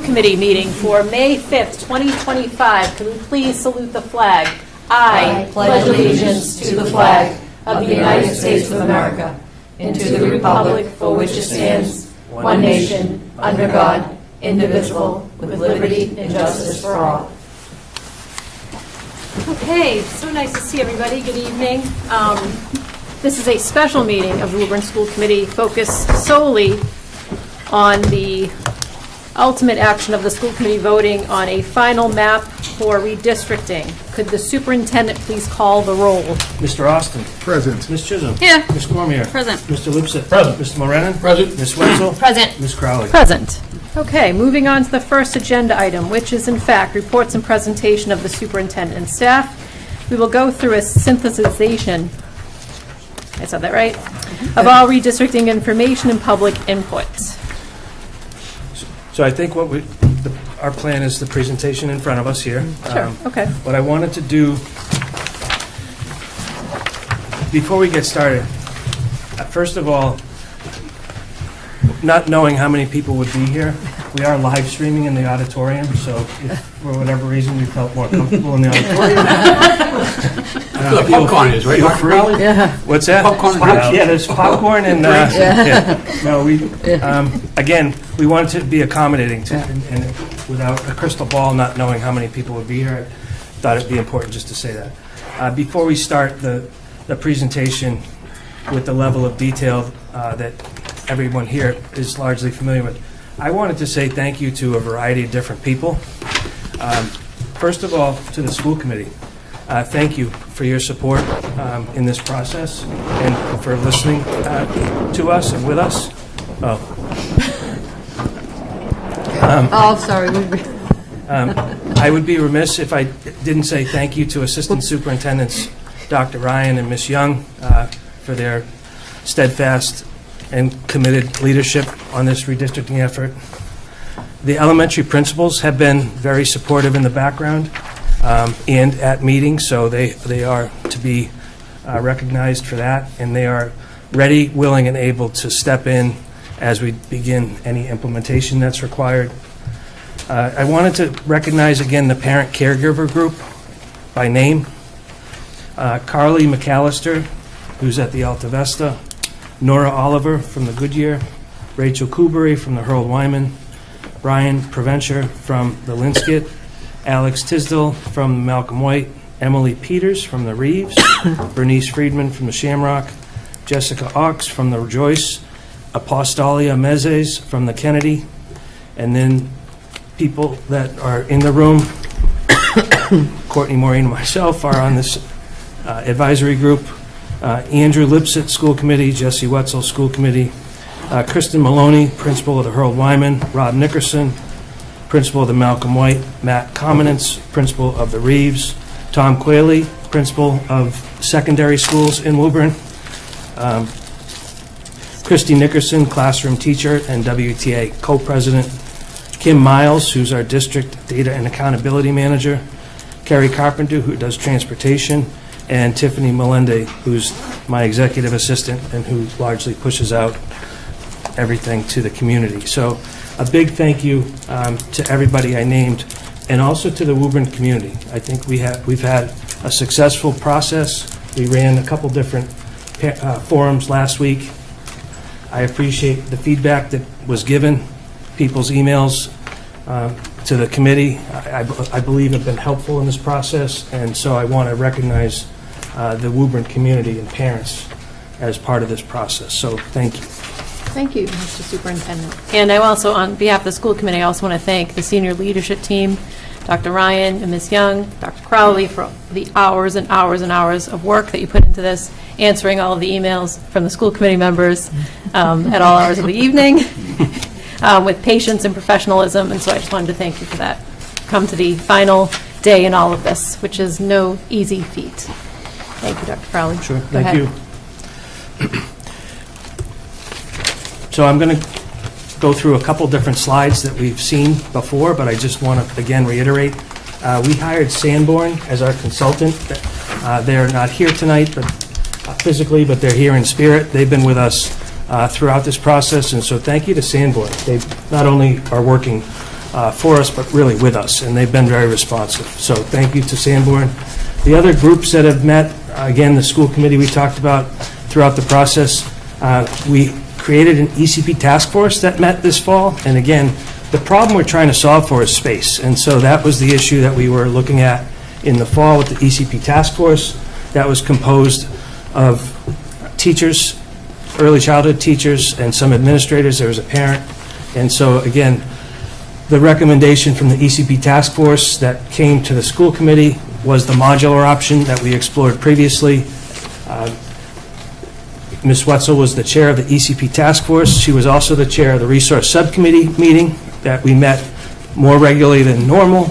Committee meeting for May 5th, 2025. Can we please salute the flag? I pledge allegiance to the flag of the United States of America and to the republic for which it stands, one nation, under God, indivisible, with liberty and justice for all. Okay, so nice to see everybody. Good evening. This is a special meeting of the Woburn School Committee focused solely on the ultimate action of the school committee voting on a final map for redistricting. Could the superintendent please call the roll? Mr. Austin. Present. Ms. Chisholm. Here. Ms. Cormier. Present. Mr. Lipset. Present. Mr. Morenin. Present. Ms. Wenzel. Present. Ms. Crowley. Present. Okay, moving on to the first agenda item, which is in fact reports and presentation of the superintendent and staff. We will go through a synthesization, I said that right, of all redistricting information and public input. So I think what our plan is the presentation in front of us here. Sure, okay. What I wanted to do, before we get started, first of all, not knowing how many people would be here, we are live streaming in the auditorium, so if for whatever reason we felt more comfortable in the auditorium. Popcorn is, right? Feel free. Yeah. What's that? Popcorn. Yeah, there's popcorn and, yeah. No, again, we wanted to be accommodating to, and without a crystal ball, not knowing how many people would be here, I thought it'd be important just to say that. Before we start the presentation with the level of detail that everyone here is largely familiar with, I wanted to say thank you to a variety of different people. First of all, to the school committee. Thank you for your support in this process and for listening to us and with us. Sorry. I would be remiss if I didn't say thank you to Assistant Superintendents Dr. Ryan and Ms. Young for their steadfast and committed leadership on this redistricting effort. The elementary principals have been very supportive in the background and at meetings, so they are to be recognized for that, and they are ready, willing, and able to step in as we begin any implementation that's required. I wanted to recognize again the parent caregiver group by name. Carly McAllister, who's at the Alta Vista, Nora Oliver from the Goodyear, Rachel Kubery from the Harold Wyman, Brian Preventure from the Linscott, Alex Tisdall from the Malcolm White, Emily Peters from the Reeves, Bernice Friedman from the Shamrock, Jessica Ox from the Joyce, Apostolia Mezes from the Kennedy, and then people that are in the room, Courtney Maureen and myself are on this advisory group. Andrew Lipset, School Committee, Jesse Wetzel, School Committee, Kristen Maloney, Principal of the Harold Wyman, Rob Nickerson, Principal of the Malcolm White, Matt Comenance, Principal of the Reeves, Tom Quayle, Principal of Secondary Schools in Woburn, Christy Nickerson, Classroom Teacher and WTA Co-President, Kim Miles, who's our District Data and Accountability Manager, Carrie Carpenter, who does Transportation, and Tiffany Melende, who's my executive assistant and who largely pushes out everything to the community. So a big thank you to everybody I named, and also to the Woburn community. I think we've had a successful process. We ran a couple different forums last week. I appreciate the feedback that was given, people's emails to the committee. I believe have been helpful in this process, and so I want to recognize the Woburn community and parents as part of this process. So thank you. Thank you, Mr. Superintendent. And I also, on behalf of the school committee, I also want to thank the senior leadership team, Dr. Ryan and Ms. Young, Dr. Crowley, for the hours and hours and hours of work that you put into this, answering all of the emails from the school committee members at all hours of the evening with patience and professionalism. And so I just wanted to thank you for that. Come to the final day in all of this, which is no easy feat. Thank you, Dr. Crowley. Sure, Go thank ahead. you. So I'm going to go through a couple different slides that we've seen before, but I just want to again reiterate. We hired Sanborn as our consultant. They're not here tonight, but physically, but they're here in spirit. They've been with us throughout this process, and so thank you to Sanborn. They not only are working for us, but really with us, and they've been very responsive. So thank you to Sanborn. The other groups that have met, again, the school committee we talked about throughout the process, we created an ECP task force that met this fall, and again, the problem we're trying to solve for is space, and so that was the issue that we were looking at in the fall with the ECP task force. That was composed of teachers, early childhood teachers, and some administrators. There was a parent, and so again, the recommendation from the ECP task force that came to the school committee was the modular option that we explored previously. Ms. Wetzel was the chair of the ECP task force. She was also the chair of the resource subcommittee meeting that we met more regularly than normal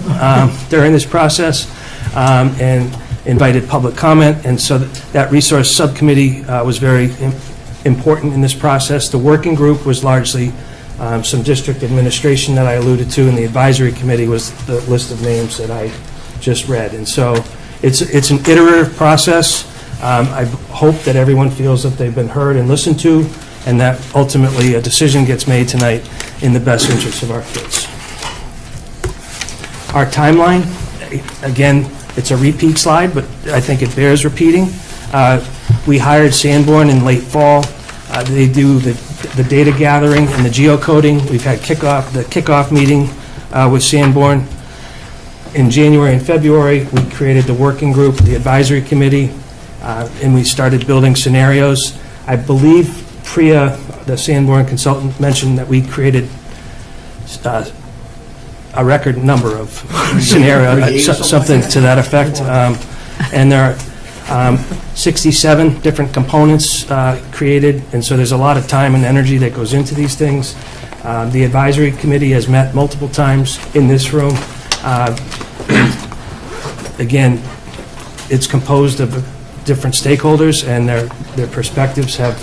during this process, and invited public comment. And so that resource subcommittee was very important in this process. The working group was largely some district administration that I alluded to, and the advisory committee was the list of names that I just read. And so it's an iterative process. I hope that everyone feels that they've been heard and listened to, and that ultimately a decision gets made tonight in the best interest of our kids. Our timeline, again, it's a repeat slide, but I think it bears repeating. We hired Sanborn in late fall. They do the data gathering and the geocoding. We've had the kickoff meeting with Sanborn. In January and February, we created the working group, the advisory committee, and we started building scenarios. I believe Priya, the Sanborn consultant, mentioned that we created a record number of scenarios, something to that effect. And there are 67 different components created, and so there's a lot of time and energy that goes into these things. The advisory committee has met multiple times in this room. Again, it's composed of different stakeholders, and their perspectives have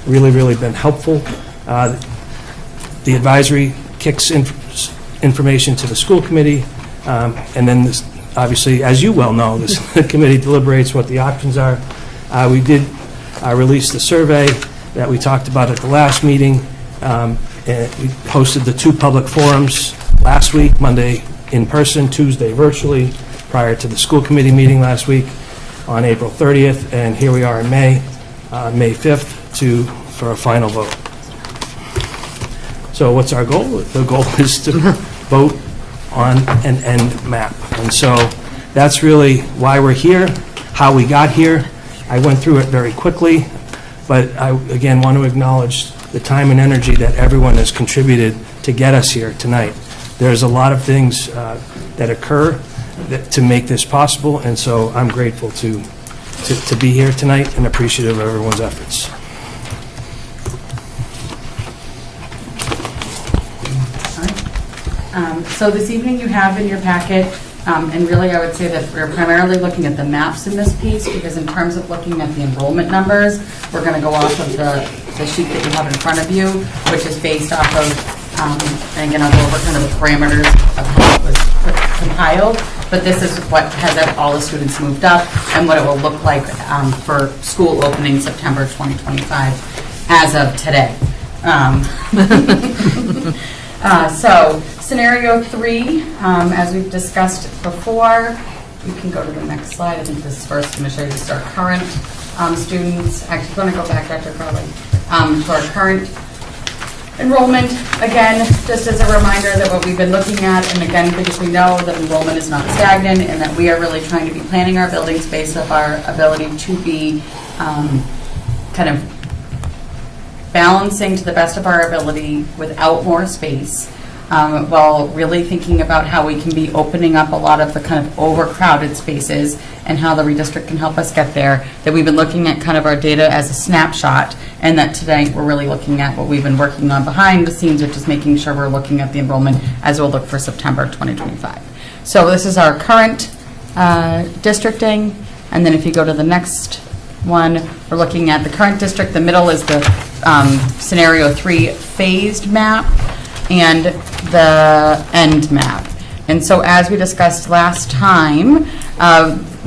really been helpful. The advisory kicks information to the school committee, and then this, obviously, as you well know, the committee deliberates what the options are. We did release the survey that we talked about at the last meeting, and we hosted the 2 public forums last week, Monday in person, Tuesday virtually, prior to the school committee meeting last week on April 30th, and here we are in May 5th for a final vote. So what's our goal? The goal is to vote on an end map. And so that's really why we're here, how we got here. I went through it very quickly, but I, again, want to acknowledge the time and energy that everyone has contributed to get us here tonight. There's a lot of things that occur to make this possible, and so I'm grateful to be here tonight and appreciative of everyone's efforts. So this evening you have in your packet, and really I would say that we're primarily looking at the maps in this piece, because in terms of looking at the enrollment numbers, we're going to go off of the sheet that you have in front of you, which is based off of, and again, I'll go over kind of the parameters of how it was compiled, but this is what has all the students moved up and what it will look like for school opening September 2025 as of today. So scenario 3, as we've discussed before, you can go to the next slide. I think this is first. I'm going to show you just our current students. Actually, I'm going to go back, Dr. Crowley, to our current enrollment. Again, just as a reminder that what we've been looking at, and again, because we know that enrollment is not stagnant and that we are really trying to be planning our buildings based off our ability to be kind of balancing to the best of our ability without more space, while really thinking about how we can be opening up a lot of the kind of overcrowded spaces and how the redistrict can help us get there, that we've been looking at kind of our data as a snapshot, and that today we're really looking at what we've been working on behind the scenes, which is making sure we're looking at the enrollment as we'll look for September 2025. So this is our current districting, and then if you go to the next one, we're looking at the current district. The middle is the scenario 3 phased map and the end map. And so as we discussed last time,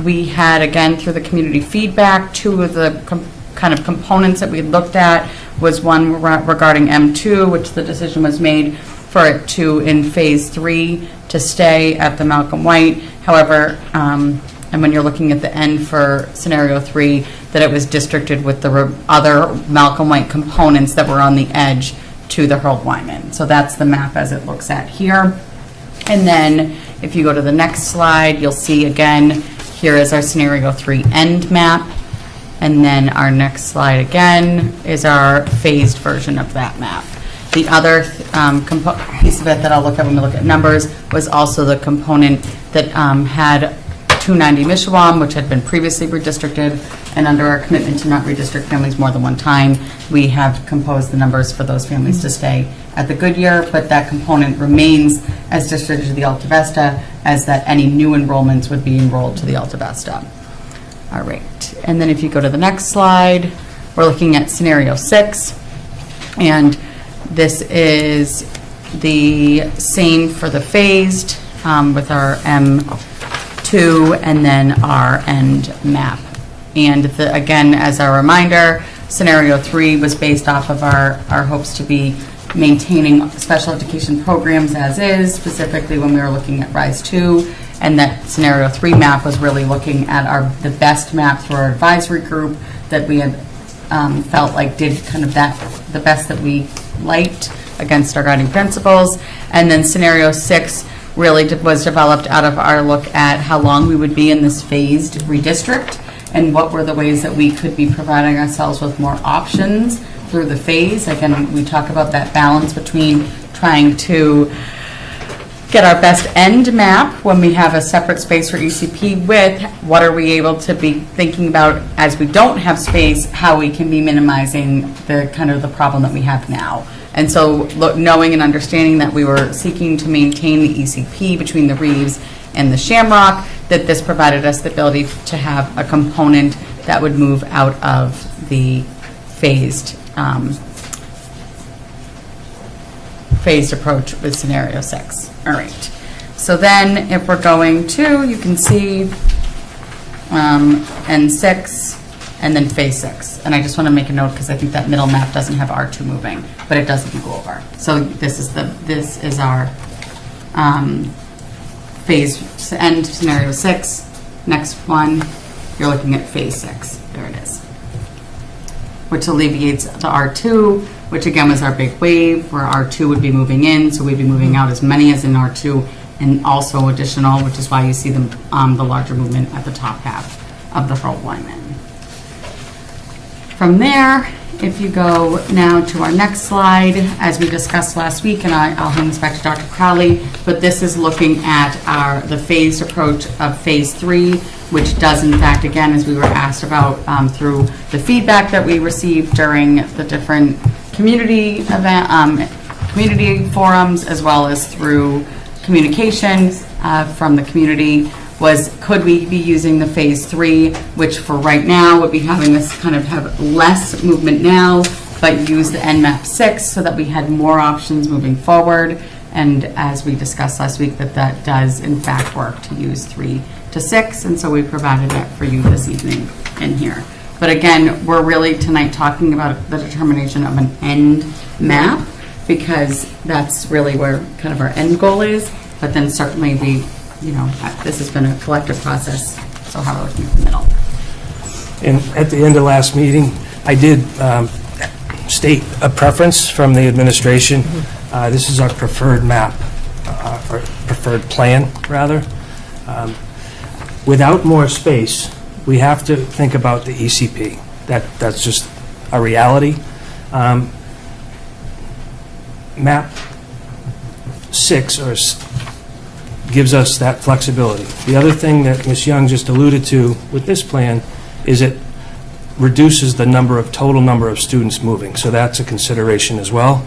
we had, again, through the community feedback, 2 of the kind of components that we looked at was one regarding M2, which the decision was made for it to, in Phase 3, to stay at the Malcolm White. However, and when you're looking at the end for Scenario 3, that it was districted with the other Malcolm White components that were on the edge to the Harold Wyman. So that's the map as it looks at here. And then if you go to the next slide, you'll see again, here is our Scenario 3 end map. And then our next slide again is our phased version of that map. The other piece of it that I'll look at when we look at numbers was also the component that had 290 Mishawam, which had been previously redistricted, and under our commitment to not redistrict families more than one time, we have composed the numbers for those families to stay at the Goodyear, but that component remains as districted to the Alta Vista, as that any new enrollments would be enrolled to the Alta Vista. All right, and then if you go to the next slide, we're looking at Scenario 6, and this is the same for the phased with our M2 and then our end map. And again, as a reminder, Scenario 3 was based off of our hopes to be maintaining special education programs as is, specifically when we were looking at RISE 2, and that Scenario 3 map was really looking at the best map through our advisory group that we had felt like did kind of the best that we liked against our guiding principles. And then Scenario 6 really was developed out of our look at how long we would be in this phased redistrict and what were the ways that we could be providing ourselves with more options through the phase. Again, we talk about that balance between trying to get our best end map when we have a separate space for ECP with what are we able to be thinking about as we don't have space, how we can be minimizing the kind of the problem that we have now. And so knowing and understanding that we were seeking to maintain the ECP between the Reeves and the Shamrock, that this provided us the ability to have a component that would move out of the phased approach with Scenario 6. All right. So then if we're going to, you can see N6 and then Phase 6. And I just want to make a note because I think that middle map doesn't have R2 moving, but it does if you go over. So this is our phase end Scenario 6. Next one, you're looking at Phase 6. There it is. Which alleviates the R2, which again was our big wave, where R2 would be moving in, so we'd be moving out as many as in R2, and also additional, which is why you see the larger movement at the top half of the Harold Wyman. From there, if you go now to our next slide, as we discussed last week, and I'll hand this back to Dr. Crowley, but this is looking at the phased approach of Phase 3, which does in fact, again, as we were asked about through the feedback that we received during the different community forums, as well as through communication from the community, was could we be using the Phase 3, which for right now would be having this kind of have less movement now, but use the NMAP 6 so that we had more options moving forward. And as we discussed last week, that does in fact work to use 3 to 6, and so we provided that for you this evening in here. But again, we're really tonight talking about the determination of an end map, because that's really where kind of our end goal is. But then certainly this has been a collective process, so how we're looking at the middle. And at the end of last meeting, I did state a preference from the administration. This is our preferred map, or preferred plan, rather. Without more space, we have to think about the ECP. That's just a reality. Map 6 gives us that flexibility. The other thing that Ms. Young just alluded to with this plan is it reduces the total number of students moving, so that's a consideration as well.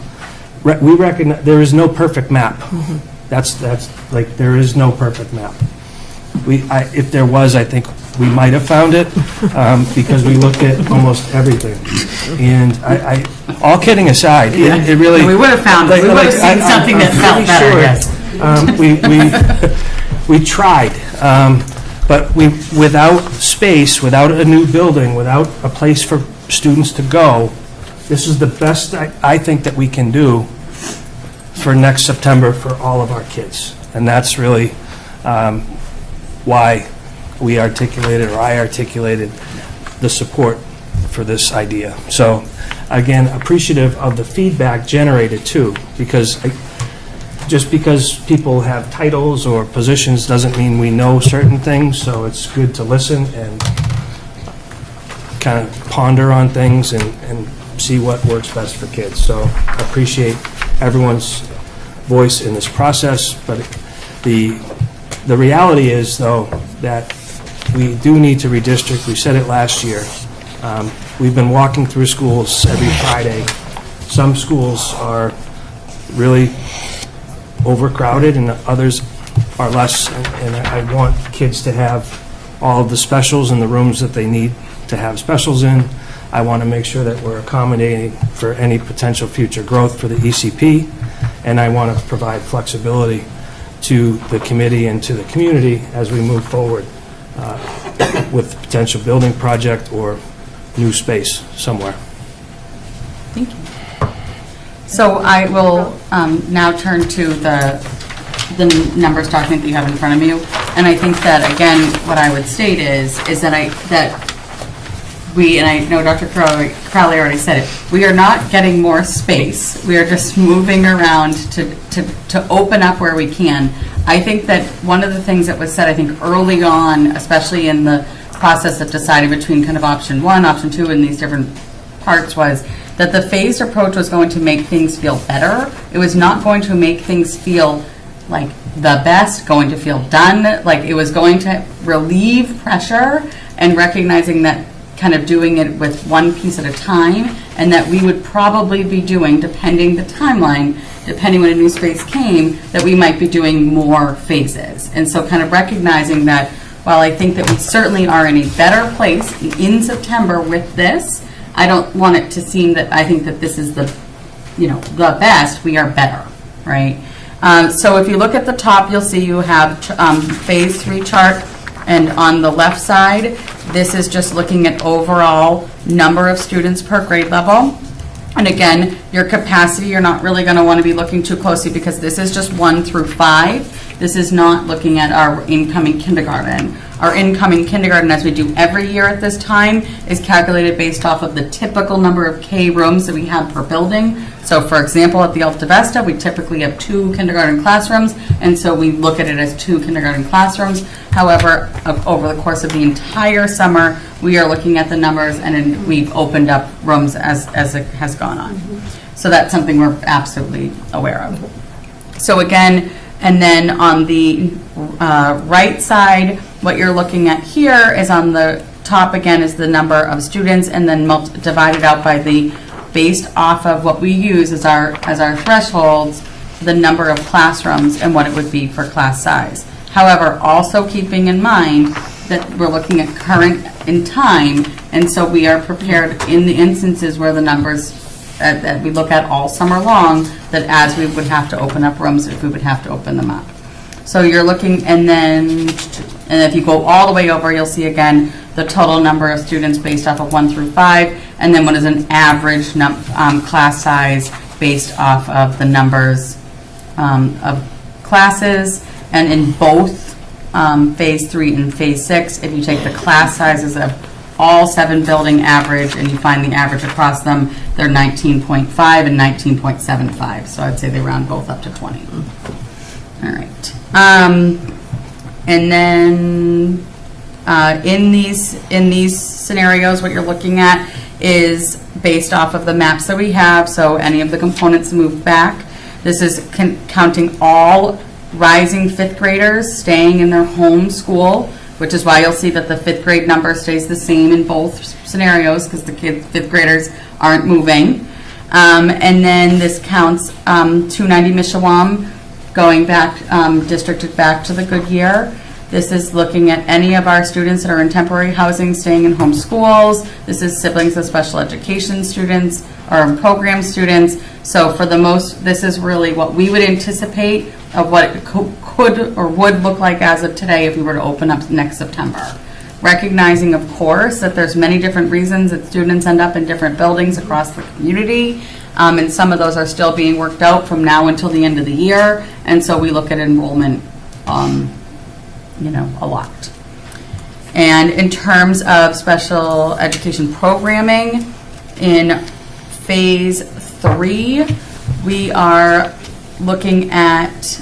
We recognize there is no perfect map. That's like, there is no perfect map. If there was, I think we might have found it because we looked at almost everything. And all kidding aside, it really... We would have found it. We would have seen something that felt better, yes. We tried, but without space, without a new building, without a place for students to go, this is the best I think that we can do for next September for all of our kids. And that's really why we articulated, or I articulated, the support for this idea. So, again, appreciative of the feedback generated too, because just because people have titles or positions doesn't mean we know certain things, so it's good to listen and kind of ponder on things and see what works best for kids. So appreciate everyone's voice in this process, but the reality is, though, that we do need to redistrict. We said it last year. We've been walking through schools every Friday. Some schools are really overcrowded and others are less, and I want kids to have all of the specials in the rooms that they need to have specials in. I want to make sure that we're accommodating for any potential future growth for the ECP, and I want to provide flexibility to the committee and to the community as we move forward with potential building project or new space somewhere. Thank you. So I will now turn to the numbers document that you have in front of you. And I think that, again, what I would state is that and I know Dr. Crowley already said it, we are not getting more space. We are just moving around to open up where we can. I think that one of the things that was said, I think, early on, especially in the process of deciding between kind of option 1, option 2, and these different parts, was that the phased approach was going to make things feel better. It was not going to make things feel like the best, going to feel done. Like, it was going to relieve pressure and recognizing that kind of doing it with one piece at a time, and that we would probably be doing, depending the timeline, depending when a new space came, that we might be doing more phases. And so kind of recognizing that while I think that we certainly are in a better place in September with this, I don't want it to seem that I think that this is the best. We are better, right? So if you look at the top, you'll see you have phase 3 chart, and on the left side, this is just looking at overall number of students per grade level. And again, your capacity, you're not really going to want to be looking too closely because this is just 1 through 5. This is not looking at our incoming kindergarten. Our incoming kindergarten, as we do every year at this time, is calculated based off of the typical number of K rooms that we have per building. So, for example, at the Alta Vista, we typically have 2 kindergarten classrooms, and so we look at it as 2 kindergarten classrooms. However, over the course of the entire summer, we are looking at the numbers, and we've opened up rooms as it has gone on. So that's something we're absolutely aware of. So again, and then on the right side, what you're looking at here is on the top, again, is the number of students, and then divided out by based off of what we use as our thresholds, the number of classrooms and what it would be for class size. However, also keeping in mind that we're looking at current in time, and so we are prepared in the instances where the numbers that we look at all summer long, that as we would have to open up rooms, if we would have to open them up. So you're looking, and if you go all the way over, you'll see again the total number of students based off of 1 through 5, and then what is an average class size based off of the numbers of classes. And in both phase 3 and phase 6, if you take the class sizes of all 7 building average and you find the average across them, they're 19.5 and 19.75. So I'd say they round both up to 20. All right. And then in these scenarios, what you're looking at is based off of the maps that we have. So any of the components move back. This is counting all rising 5th graders staying in their home school, which is why you'll see that the 5th grade number stays the same in both scenarios, because the 5th graders aren't moving. And then this counts 290 Mishawam going back, districted back to the Goodyear. This is looking at any of our students that are in temporary housing staying in home schools. This is siblings of special education students or program students. So for the most, this is really what we would anticipate of what it could or would look like as of today if we were to open up next September. Recognizing, of course, that there's many different reasons that students end up in different buildings across the community. And some of those are still being worked out from now until the end of the year. And so we look at enrollment, a lot. And in terms of special education programming, in phase 3, we are looking at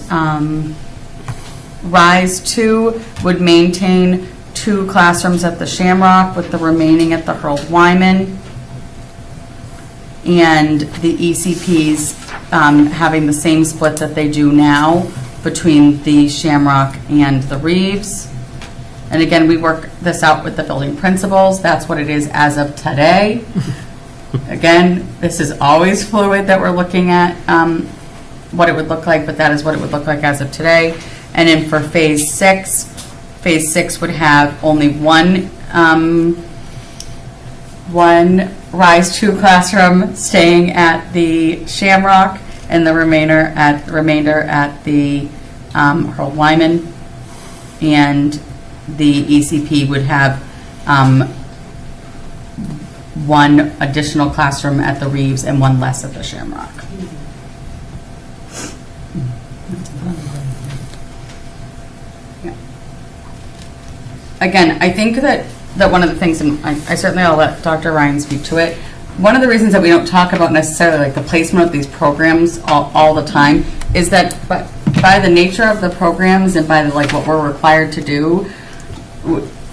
Rise 2 would maintain 2 classrooms at the Shamrock with the remaining at the Harold Wyman. And the ECPs having the same split that they do now between the Shamrock and the Reeves. And again, we work this out with the building principals. That's what it is as of today. Again, this is always fluid that we're looking at what it would look like, but that is what it would look like as of today. And then for phase 6 would have only one Rise 2 classroom staying at the Shamrock, and the remainder at the Harold Wyman. And the ECP would have one additional classroom at the Reeves and one less at the Shamrock. Yeah. Again, I think that one of the things, and I certainly will let Dr. Ryan speak to it, one of the reasons that we don't talk about necessarily like the placement of these programs all the time is that by the nature of the programs and by like what we're required to do,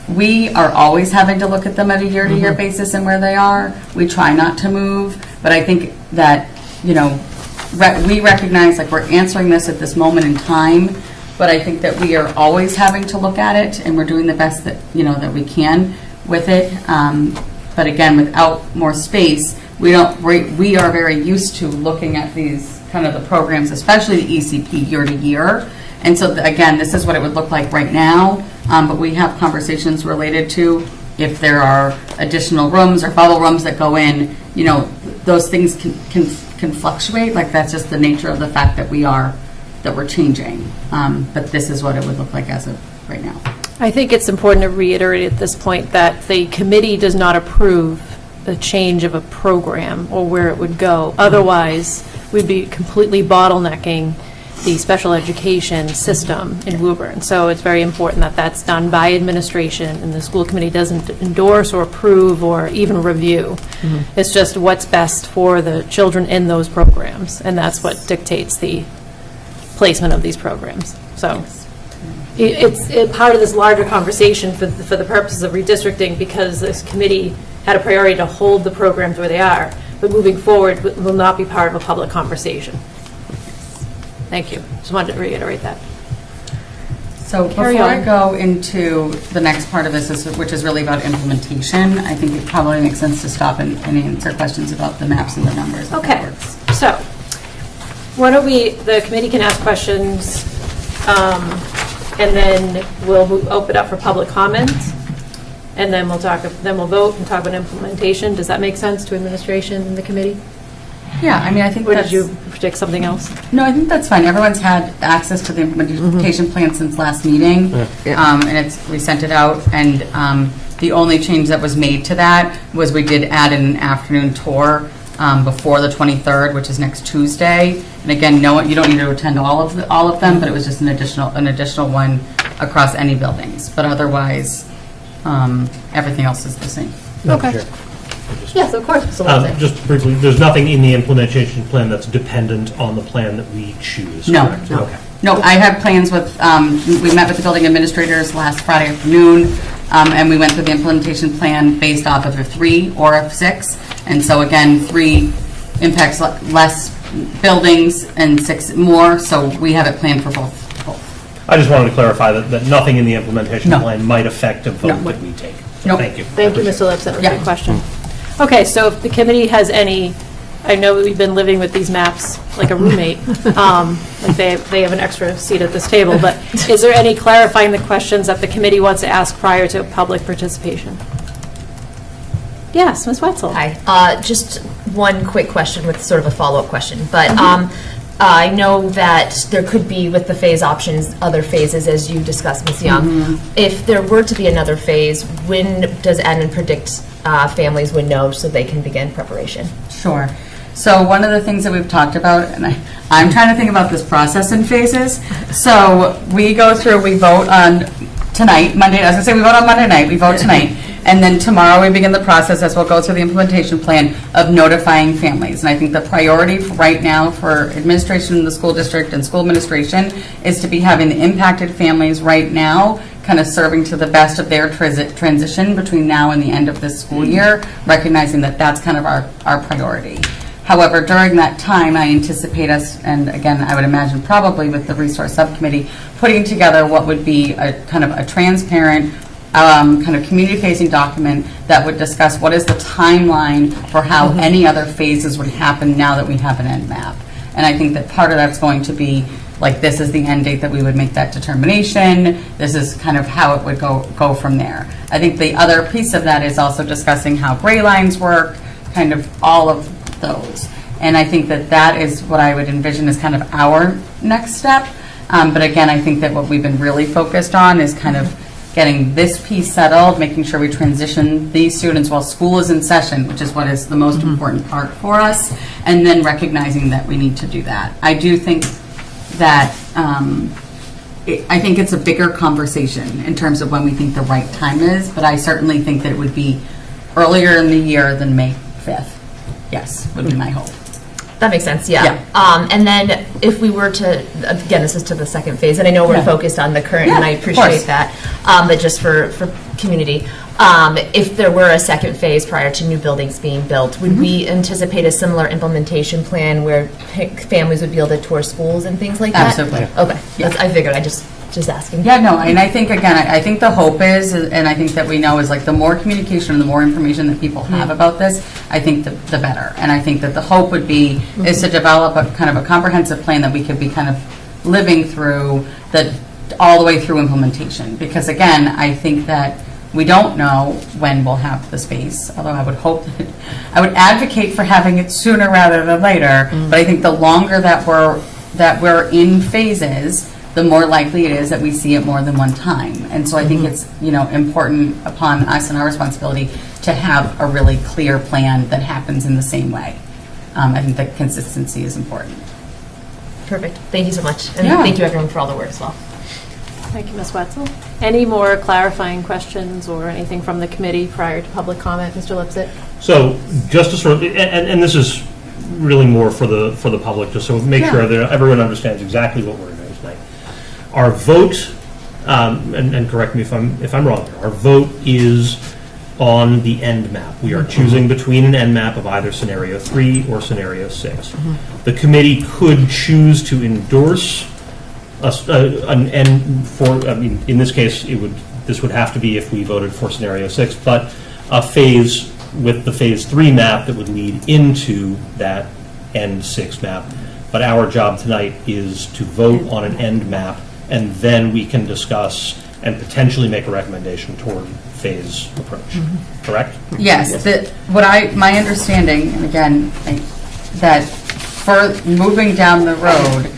we are always having to look at them at a year-to-year basis and where they are. We try not to move, but I think that, we recognize like we're answering this at this moment in time, but I think that we are always having to look at it, and we're doing the best that, that we can with it. But again, without more space, we are very used to looking at these kind of the programs, especially the ECP year to year. And so again, this is what it would look like right now. But we have conversations related to if there are additional rooms or bubble rooms that go in, those things can fluctuate. Like that's just the nature of the fact that we're changing. But this is what it would look like as of right now. I think it's important to reiterate at this point that the committee does not approve the change of a program or where it would go. Otherwise, we'd be completely bottlenecking the special education system in Woburn. So it's very important that that's done by administration and the school committee doesn't endorse or approve or even review. It's just what's best for the children in those programs, and that's what dictates the placement of these programs. So it's part of this larger conversation for the purposes of redistricting, because this committee had a priority to hold the programs where they are, but moving forward will not be part of a public conversation. Thank you. Just wanted to reiterate that. So before I go into the next part of this, which is really about implementation, I think it probably makes sense to stop and answer questions about the maps and the numbers. Okay. So why don't the committee can ask questions, and then we'll open up for public comment, and then we'll vote and talk about implementation. Does that make sense to administration and the committee? Yeah, I mean, I think Or did you predict something else? No, I think that's fine. Everyone's had access to the implementation plan since last meeting, and we sent it out, and the only change that was made to that was we did add an afternoon tour before the 23rd, which is next Tuesday. And again, you don't need to attend all of them, but it was just an additional one across any buildings. But otherwise, everything else is the same. Okay. Yes, of course. Just briefly, there's nothing in the implementation plan that's dependent on the plan that we choose. No. Correct? Okay. No, I have plans with, we met with the building administrators last Friday afternoon, and we went through the implementation plan based off of a 3 or a 6. And so again, 3 impacts less buildings and 6 more, so we have it planned for both. I just wanted to clarify that nothing in the implementation plan might affect a vote that we take. So thank you. Thank you, Mr. Lips. That was a good question. Okay, so if the committee has any, I know we've been living with these maps like a roommate, like they have an extra seat at this table, but is there any clarifying the questions that the committee wants to ask prior to public participation? Yes, Ms. Wetzel. Hi. Just one quick question with sort of a follow-up question, but I know that there could be, with the phase options, other phases, as you discussed, Ms. Young. If there were to be another phase, when does admin predict families would know so they can begin preparation? Sure. So one of the things that we've talked about, and I'm trying to think about this process in phases. So we go through, we vote on tonight, Monday, I was going to say we vote on Monday night, we vote tonight, and then tomorrow we begin the process as we'll go through the implementation plan of notifying families. And I think the priority right now for administration in the school district and school administration is to be having the impacted families right now kind of serving to the best of their transition between now and the end of this school year, recognizing that that's kind of our priority. However, during that time, I anticipate us, and again, I would imagine probably with the resource subcommittee, putting together what would be a kind of a transparent, kind of community-facing document that would discuss what is the timeline for how any other phases would happen now that we have an end map. And I think that part of that's going to be like, this is the end date that we would make that determination. This is kind of how it would go from there. I think the other piece of that is also discussing how gray lines work, kind of all of those. And I think that that is what I would envision as kind of our next step. But again, I think that what we've been really focused on is kind of getting this piece settled, making sure we transition these students while school is in session, which is what is the most important part for us, and then recognizing that we need to do that. I do think that I think it's a bigger conversation in terms of when we think the right time is, but I certainly think that it would be earlier in the year than May 5th. Yes, would be my hope. That makes sense, yeah. Yeah. And then if we were to, again, this is to the second phase, and I know we're Yeah. focused on the current, Yeah, and I of appreciate course. that, but just for community, if there were a second phase prior to new buildings being built, would we anticipate a similar implementation plan where families would be able to tour schools and things like that? Absolutely. Okay, Yeah. I figured, just asking. Yeah, no, and I think, again, I think the hope is, and I think that we know is like the more communication and the more information that people have about this, I think the better. And I think that the hope would be is to develop a kind of a comprehensive plan that we could be kind of living through that all the way through implementation. Because again, I think that we don't know when we'll have the space, although I would hope that, I would advocate for having it sooner rather than later, but I think the longer that we're in phases, the more likely it is that we see it more than one time. And so I think it's, important upon us and our responsibility to have a really clear plan that happens in the same way. I think that consistency is important. Perfect, thank you so much. And Yeah. thank you everyone for all the work as well. Thank you, Ms. Wetzel. Any more clarifying questions or anything from the committee prior to public comment, Mr. Lipsett? So just to sort of, and this is really more for the public, just so make sure that everyone understands exactly what we're doing tonight. Our vote, and correct me if I'm wrong here, our vote is on the end map. We are choosing between an end map of either scenario 3 or scenario 6. The committee could choose to endorse an end for, in this case, this would have to be if we voted for scenario 6, but a phase with the phase 3 map that would lead into that end 6 map. But our job tonight is to vote on an end map, and then we can discuss and potentially make a recommendation toward phase approach. Correct? Yes, my understanding, and again, that for moving down the road,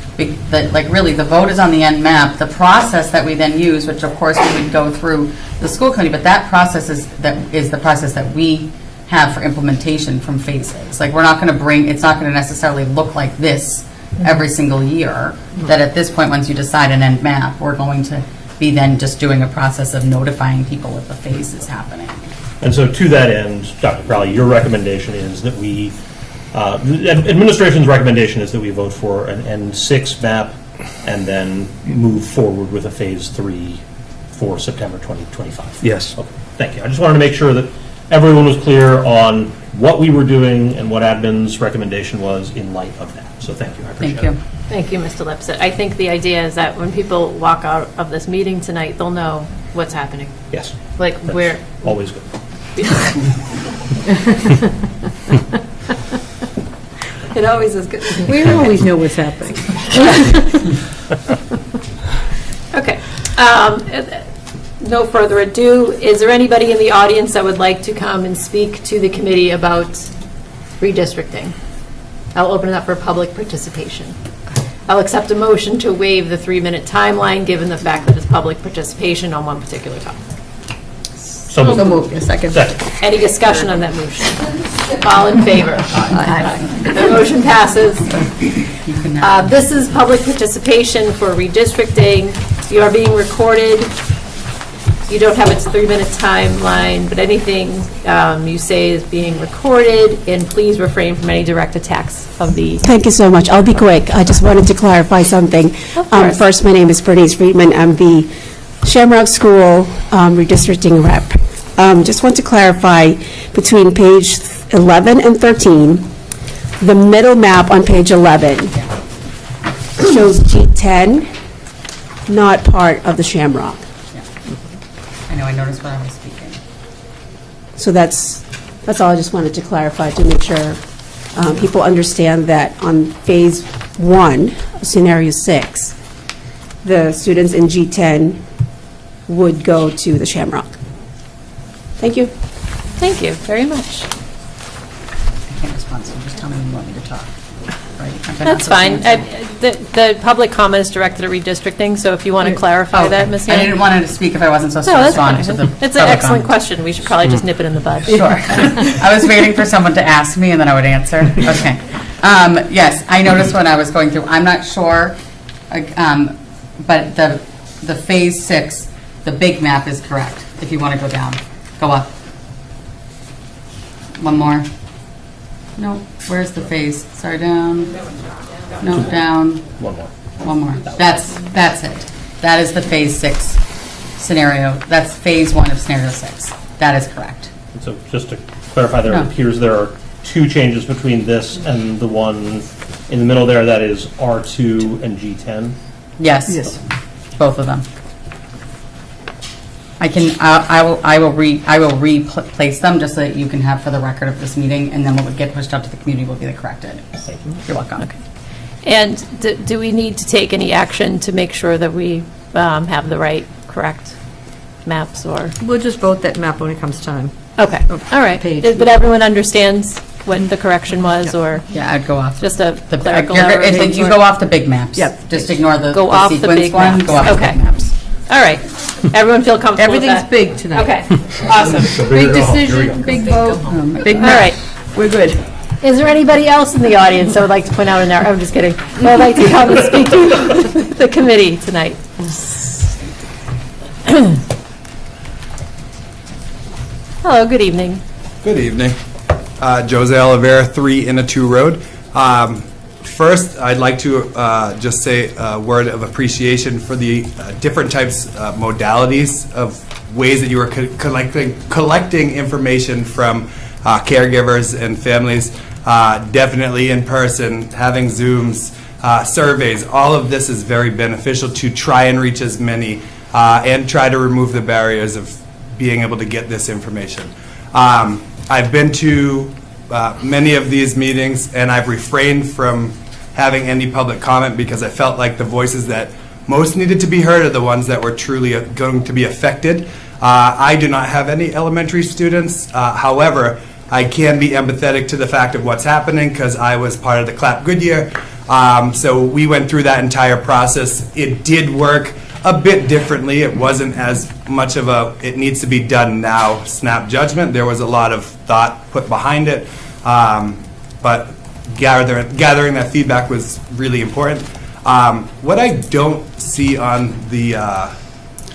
that like really the vote is on the end map, the process that we then use, which of course we would go through the school committee, but that process is the process that we have for implementation from phases. Like, we're not going to it's not going to necessarily look like this every single year, that at this point, once you decide an end map, we're going to be then just doing a process of notifying people that the phase is happening. And so to that end, Dr. Crowley, your recommendation is that we, the administration's recommendation is that we vote for an N6 map and then move forward with a phase 3 for September 2025. Yes. Okay, thank you. I just wanted to make sure that everyone was clear on what we were doing and what admin's recommendation was in light of that. So thank you, I appreciate it. Thank you. Thank you, Mr. Lipsett. I think the idea is that when people walk out of this meeting tonight, they'll know what's happening. Yes. Like, That's we're, always good. it always is good. We always know what's happening. Okay. No further ado, is there anybody in the audience that would like to come and speak to the committee about redistricting? I'll open it up for public participation. I'll accept a motion to waive the 3-minute timeline, given the fact that it's public participation on one particular topic. So moved. moved, a second. Second. Any discussion on that motion? All in favor? The motion passes. You can now. This is public participation for redistricting. You are being recorded. You don't have a 3-minute timeline, but anything you say is being recorded, and please refrain from any direct attacks of the... Thank you so much. I'll be quick. I just wanted to clarify something. Of course. First, my name is Bernice Friedman. I'm the Shamrock School redistricting rep. Just want to clarify between page 11 and 13, the middle map on page 11 shows G10, not part of the Shamrock. I know, I noticed when I was speaking. So that's all I just wanted to clarify to make sure people understand that on phase 1, scenario 6, the students in G10 would go to the Shamrock. Thank you. Thank you very much. I can't respond, so just tell me when you want me to talk. Right? I've been That's up fine. with the- The public comment is directed at redistricting, so if you want to clarify that, Ms. Young. I didn't want to speak if I wasn't supposed to No, that's respond fine. to the It's an public excellent comment. question. We should probably just nip it in the bud. Sure. I was waiting for someone to ask me, and then I would answer. Okay. Yes, I noticed when I was going through, I'm not sure, but the Phase 6, the big map is correct, if you want to go down. Go up. One more. No, where's the phase? Sorry, down. No, down. One more. One more. That's it. That is the Phase 6 scenario. That's Phase 1 of scenario 6. That is correct. And so just to clarify, there No. appears there are 2 changes between this and the one in the middle there, that is R2 and G10. Yes. Yes. Both of them. I will replace them just so that you can have for the record of this meeting, and then what would get pushed out to the community will be the corrected. Thank you. You're welcome. And do we need to take any action to make sure that we have the right, correct maps, or? We'll just vote that map when it comes time. Okay, all right. Page. But everyone understands what the correction was, or Yeah, I'd go off. just a The, clerical you're- error? if you go off the big maps. Yep. Just ignore the Go off the sequence big one. maps. Go off the Okay. big maps. All right. Everyone feel comfortable with Everything's that? big tonight. Okay, awesome. Big decision, big vote, big All map. right. We're good. Is there anybody else in the audience that would like to point out an error? I'm just kidding. That would like to come and speak to the committee tonight? Hello, good evening. Good evening. Jose Oliveira, 3 in a 2 Road. First, I'd like to just say a word of appreciation for the different types, modalities of ways that you are collecting information from caregivers and families. Definitely in person, having Zooms, surveys. All of this is very beneficial to try and reach as many and try to remove the barriers of being able to get this information. I've been to many of these meetings, and I've refrained from having any public comment because I felt like the voices that most needed to be heard are the ones that were truly going to be affected. I do not have any elementary students. However, I can be empathetic to the fact of what's happening because I was part of the CLAP Goodyear. So we went through that entire process. It did work a bit differently. It wasn't as much of a, it needs to be done now, snap judgment. There was a lot of thought put behind it. But gathering that feedback was really important. What I don't see on the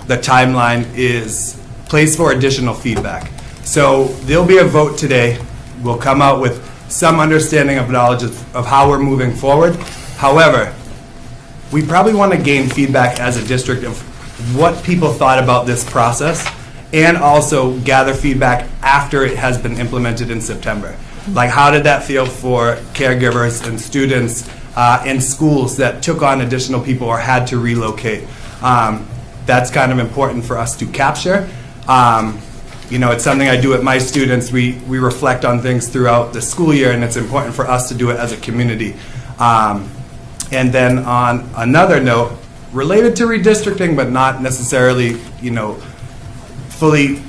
timeline is place for additional feedback. So there'll be a vote today. We'll come out with some understanding of knowledge of how we're moving forward. However, we probably want to gain feedback as a district of what people thought about this process and also gather feedback after it has been implemented in September. Like, how did that feel for caregivers and students and schools that took on additional people or had to relocate? That's kind of important for us to capture. You know, it's something I do with my students. We reflect on things throughout the school year, and it's important for us to do it as a community. And then on another note, related to redistricting, but not necessarily, you know, fully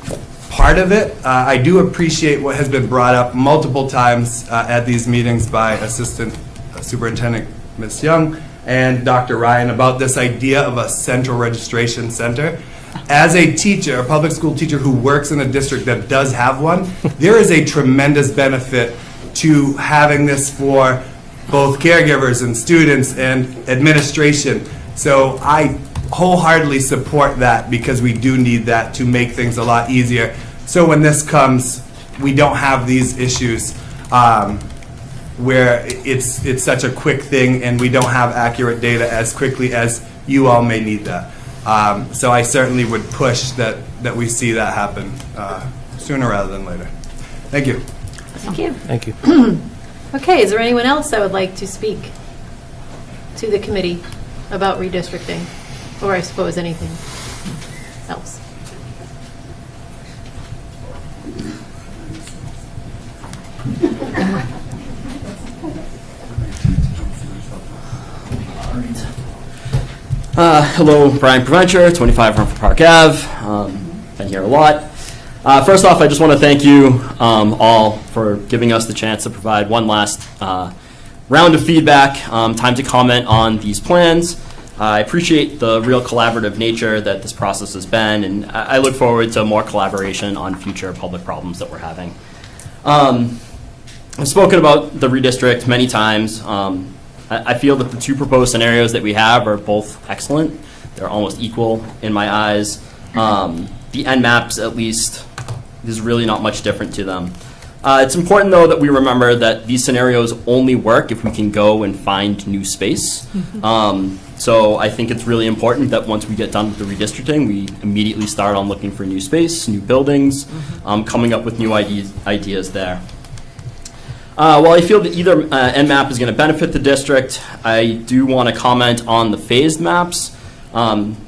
part of it, I do appreciate what has been brought up multiple times at these meetings by Assistant Superintendent Ms. Young and Dr. Ryan about this idea of a central registration center. as a teacher, a public school teacher who works in a district that does have one, there is a tremendous benefit to having this for both caregivers and students and administration. So I wholeheartedly support that because we do need that to make things a lot easier. So when this comes, we don't have these issues where it's such a quick thing and we don't have accurate data as quickly as you all may need that. So I certainly would push that we see that happen sooner rather than later. Thank you. Thank you. Thank you. Okay, is there anyone else that would like to speak to the committee about redistricting, or I suppose anything else? Hello, Brian Preventure, 25 Rumford Park Ave. Been here a lot. First off, I just want to thank you all for giving us the chance to provide one last round of feedback, time to comment on these plans. I appreciate the real collaborative nature that this process has been, and I look forward to more collaboration on future public problems that we're having. I've spoken about the redistrict many times. I feel that the two proposed scenarios that we have are both excellent. They're almost equal in my eyes. The end maps, at least, there's really not much different to them. It's important, though, that we remember that these scenarios only work if we can go and find new space. So I think it's really important that once we get done with the redistricting, we immediately start on looking for new space, new buildings, coming up with new ideas there. While I feel that either NMAP is going to benefit the district, I do want to comment on the phased maps.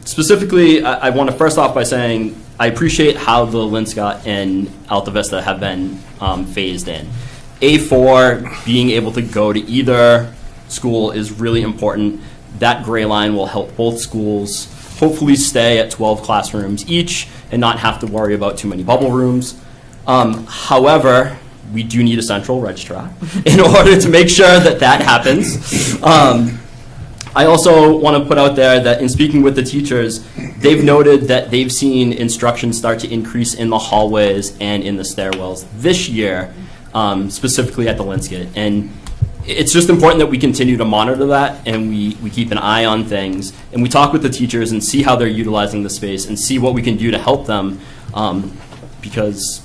Specifically, I want to first off by saying I appreciate how the Linscott and Alta Vista have been phased in. A4, being able to go to either school is really important. That gray line will help both schools hopefully stay at 12 classrooms each and not have to worry about too many bubble rooms. However, we do need a central registrar in order to make sure that that happens. I also want to put out there that in speaking with the teachers, they've noted that they've seen instruction start to increase in the hallways and in the stairwells this year, specifically at the Linscott. And it's just important that we continue to monitor that and we keep an eye on things and we talk with the teachers and see how they're utilizing the space and see what we can do to help them because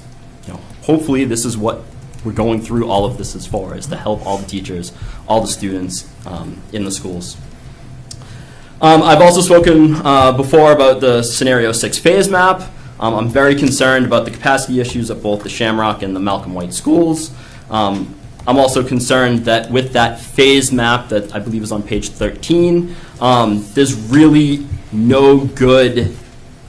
hopefully this is what we're going through all of this is for, is to help all the teachers, all the students in the schools. I've also spoken before about the scenario 6 phase map. I'm very concerned about the capacity issues at both the Shamrock and the Malcolm White schools. I'm also concerned that with that phase map that I believe is on page 13, there's really no good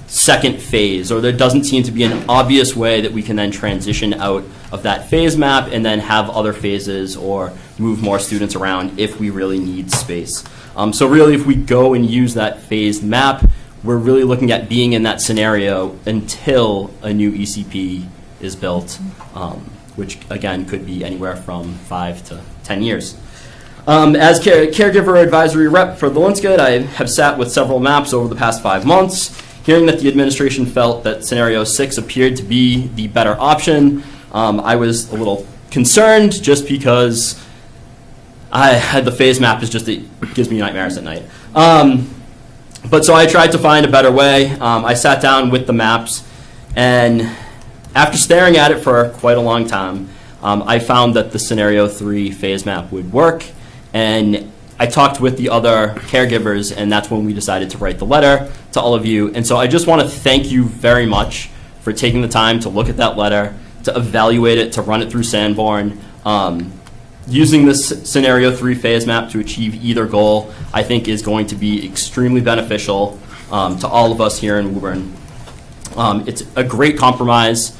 second phase, or there doesn't seem to be an obvious way that we can then transition out of that phase map and then have other phases or move more students around if we really need space. So really, if we go and use that phased map, we're really looking at being in that scenario until a new ECP is built, which again could be anywhere from 5 to 10 years. As caregiver advisory rep for the Linscott, I have sat with several maps over the past 5 months. Hearing that the administration felt that scenario 6 appeared to be the better option, I was a little concerned just because I had the phase map it gives me nightmares at night. But so I tried to find a better way. I sat down with the maps, and after staring at it for quite a long time, I found that the scenario 3 phase map would work, and I talked with the other caregivers, and that's when we decided to write the letter to all of you. And so I just want to thank you very much for taking the time to look at that letter, to evaluate it, to run it through Sanborn. Using this scenario 3 phase map to achieve either goal, I think is going to be extremely beneficial to all of us here in Woburn. It's a great compromise,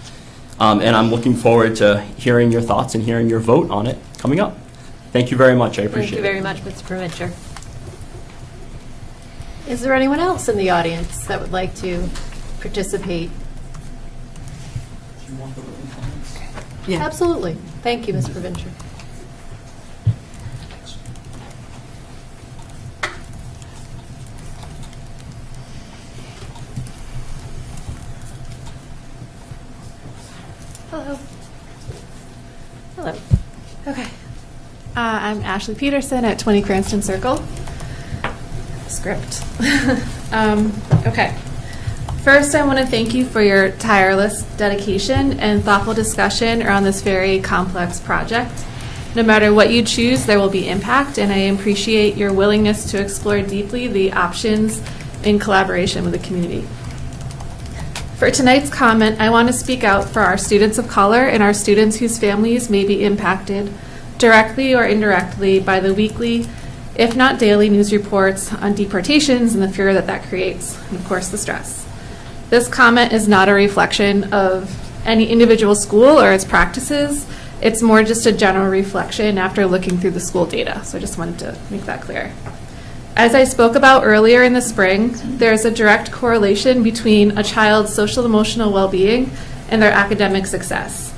and I'm looking forward to hearing your thoughts and hearing your vote on it coming up. Thank you very much. I appreciate it. Thank you very much, Mr. Preventure. Is there anyone else in the audience that would like to participate? Yeah. Absolutely. Thank you, Ms. Preventure. Hello. Hello. Okay. I'm Ashley Peterson at 20 Cranston Circle. Script. Okay. First, I want to thank you for your tireless dedication and thoughtful discussion around this very complex project. No matter what you choose, there will be impact, and I appreciate your willingness to explore deeply the options in collaboration with the community. For tonight's comment, I want to speak out for our students of color and our students whose families may be impacted directly or indirectly by the weekly, if not daily, news reports on deportations and the fear that that creates, and of course the stress. This comment is not a reflection of any individual school or its practices. It's more just a general reflection after looking through the school data, so I just wanted to make that clear. As I spoke about earlier in the spring, there's a direct correlation between a child's social emotional well-being and their academic success.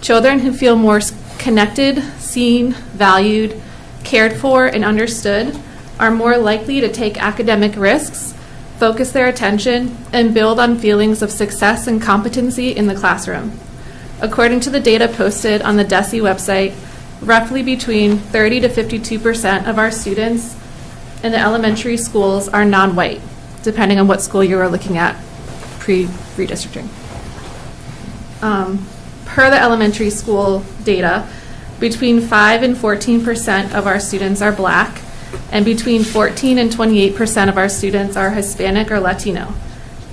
Children who feel more connected, seen, valued, cared for, and understood are more likely to take academic risks, focus their attention, and build on feelings of success and competency in the classroom. According to the data posted on the DESE website, roughly between 30 to 52% of our students in the elementary schools are non-white, depending on what school you are looking at pre-redistricting. Per the elementary school data, between 5 and 14% of our students are Black, and between 14 and 28% of our students are Hispanic or Latino.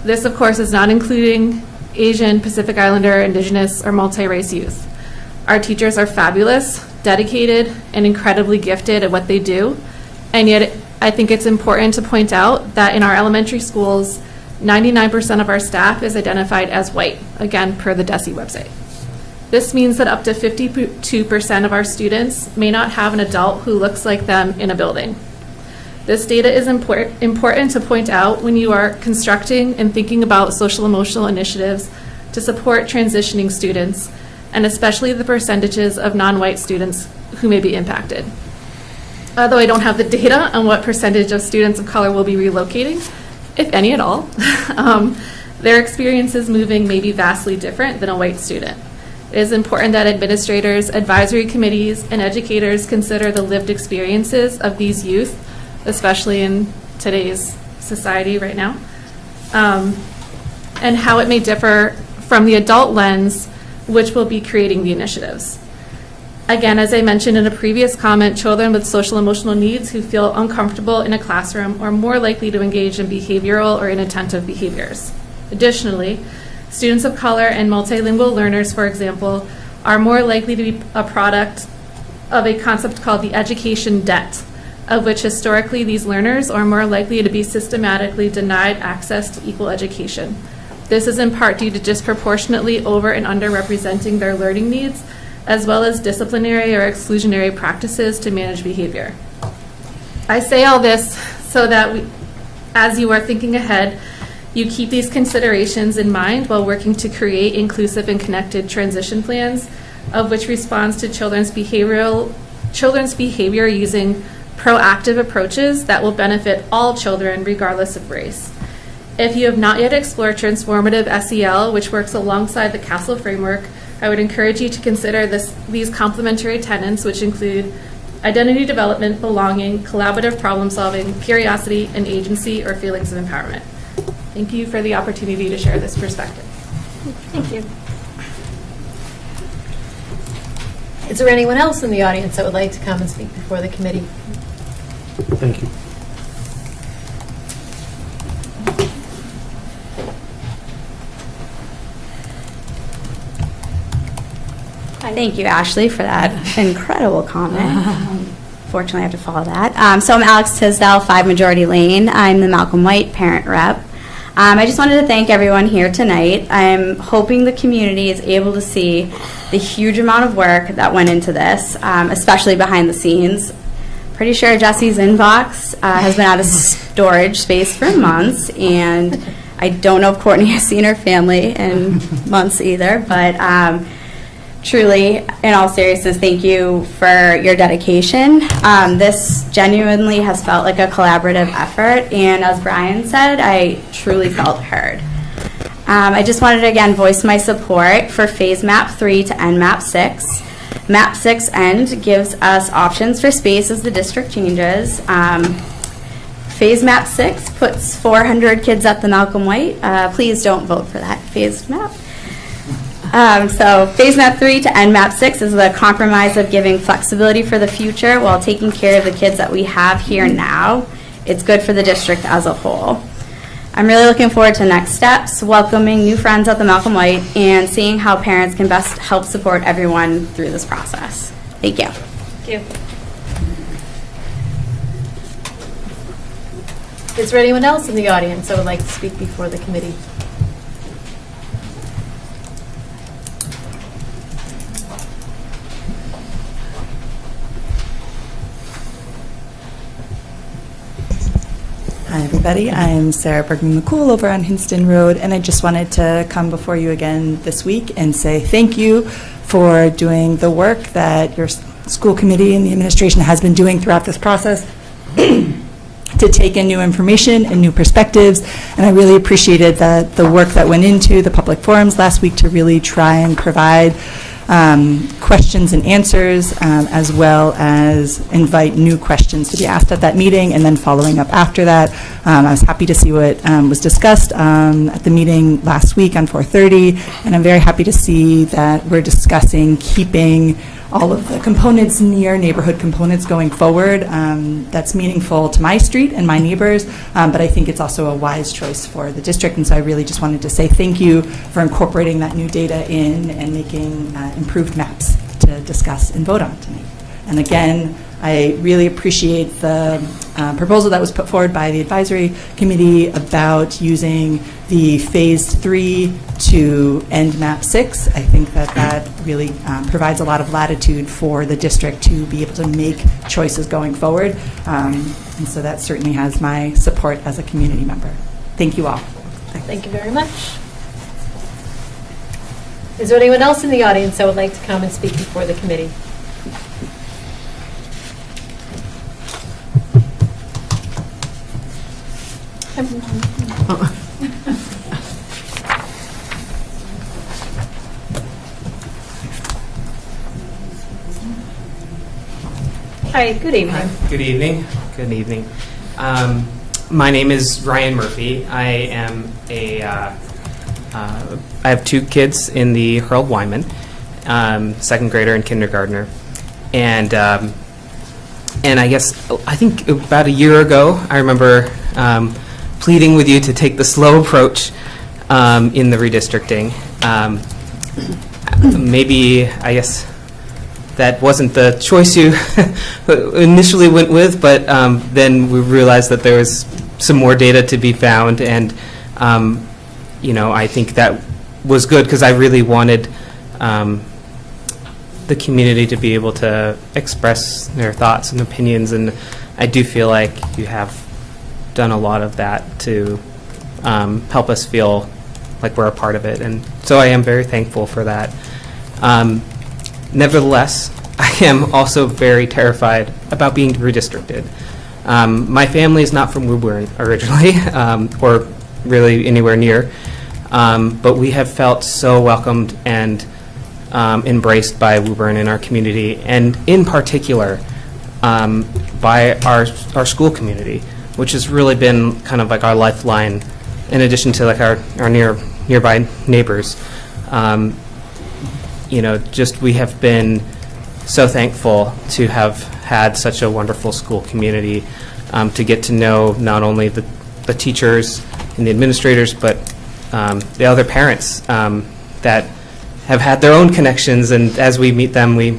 This, of course, is not including Asian, Pacific Islander, Indigenous, or multi-race youth. Our teachers are fabulous, dedicated, and incredibly gifted at what they do, and yet I think it's important to point out that in our elementary schools, 99% of our staff is identified as white, again, per the DESE website. This means that up to 52% of our students may not have an adult who looks like them in a building. This data is important to point out when you are constructing and thinking about social emotional initiatives to support transitioning students, and especially the percentages of non-white students who may be impacted. Although I don't have the data on what percentage of students of color will be relocating, if any at all, their experiences moving may be vastly different than a white student. It is important that administrators, advisory committees, and educators consider the lived experiences of these youth, especially in today's society right now, and how it may differ from the adult lens, which will be creating the initiatives. Again, as I mentioned in a previous comment, children with social emotional needs who feel uncomfortable in a classroom are more likely to engage in behavioral or inattentive behaviors. Additionally, students of color and multilingual learners, for example, are more likely to be a product of a concept called the education debt, of which historically these learners are more likely to be systematically denied access to equal education. This is in part due to disproportionately over and underrepresenting their learning needs, as well as disciplinary or exclusionary practices to manage behavior. I say all this so that as you are thinking ahead, you keep these considerations in mind while working to create inclusive and connected transition plans, of which responds to children's behavior using proactive approaches that will benefit all children regardless of race. If you have not yet explored transformative SEL, which works alongside the CASEL framework, I would encourage you to consider these complementary tenets, which include identity development, belonging, collaborative problem solving, curiosity, and agency or feelings of empowerment. Thank you for the opportunity to share this perspective. Thank you. Is there anyone else in the audience that would like to come and speak before the committee? Thank you. Thank you, Ashley, for that incredible comment. Fortunately, I have to follow that. So I'm Alex Tisdale, 5 Majority Lane. I'm the Malcolm White parent rep. I just wanted to thank everyone here tonight. I'm hoping the community is able to see the huge amount of work that went into this, especially behind the scenes. Pretty sure Jesse's inbox has been out of storage space for months, and I don't know if Courtney has seen her family in months either, but truly, in all seriousness, thank you for your dedication. This genuinely has felt like a collaborative effort, and as Brian said, I truly felt heard. I just wanted to again voice my support for Phase Map 3 to end Map 6. Map 6 end gives us options for space as the district changes. Phase Map 6 puts 400 kids at the Malcolm White. Please don't vote for that phased map. So Phase Map 3 to end Map 6 is the compromise of giving flexibility for the future while taking care of the kids that we have here now. It's good for the district as a whole. I'm really looking forward to next steps, welcoming new friends at the Malcolm White, and seeing how parents can best help support everyone through this process. Thank you. Thank you. Is there anyone else in the audience that would like to speak before the committee? Hi, everybody. I'm Sarah Bergman-McCool over on Hinston Road, and I just wanted to come before you again this week and say thank you for doing the work that your school committee and the administration has been doing throughout this process to take in new information and new perspectives. And I really appreciated the work that went into the public forums last week to really try and provide questions and answers, as well as invite new questions to be asked at that meeting and then following up after that. I was happy to see what was discussed at the meeting last week on 4:30, and I'm very happy to see that we're discussing keeping all of the components near neighborhood components going forward. That's meaningful to my street and my neighbors, but I think it's also a wise choice for the district, and so I really just wanted to say thank you for incorporating that new data in and making improved maps to discuss and vote on tonight. And again, I really appreciate the proposal that was put forward by the advisory committee about using the Phase 3 to end Map 6. I think that really provides a lot of latitude for the district to be able to make choices going forward. And so that certainly has my support as a community member. Thank you all. Thank you very much. Is there anyone else in the audience that would like to come and speak before the committee? Hi, good evening. Good evening. Good evening. My name is Ryan Murphy. I have two kids in the Harold Wyman, second grader and kindergartner, and I think about a year ago, I remember pleading with you to take the slow approach in the redistricting. Maybe, I guess, that wasn't the choice you initially went with, but then we realized that there was some more data to be found, and I think that was good because I really wanted the community to be able to express their thoughts and opinions, and I do feel like you have done a lot of that to help us feel like we're a part of it, and so I am very thankful for that. Nevertheless, I am also very terrified about being redistricted. My family is not from Woburn originally, or really anywhere near, but we have felt so welcomed and embraced by Woburn in our community, and in particular by our school community, which has really been kind of like our lifeline, in addition to like our nearby neighbors. We have been so thankful to have had such a wonderful school community, to get to know not only the teachers and the administrators, but the other parents that have had their own connections, and as we meet them, we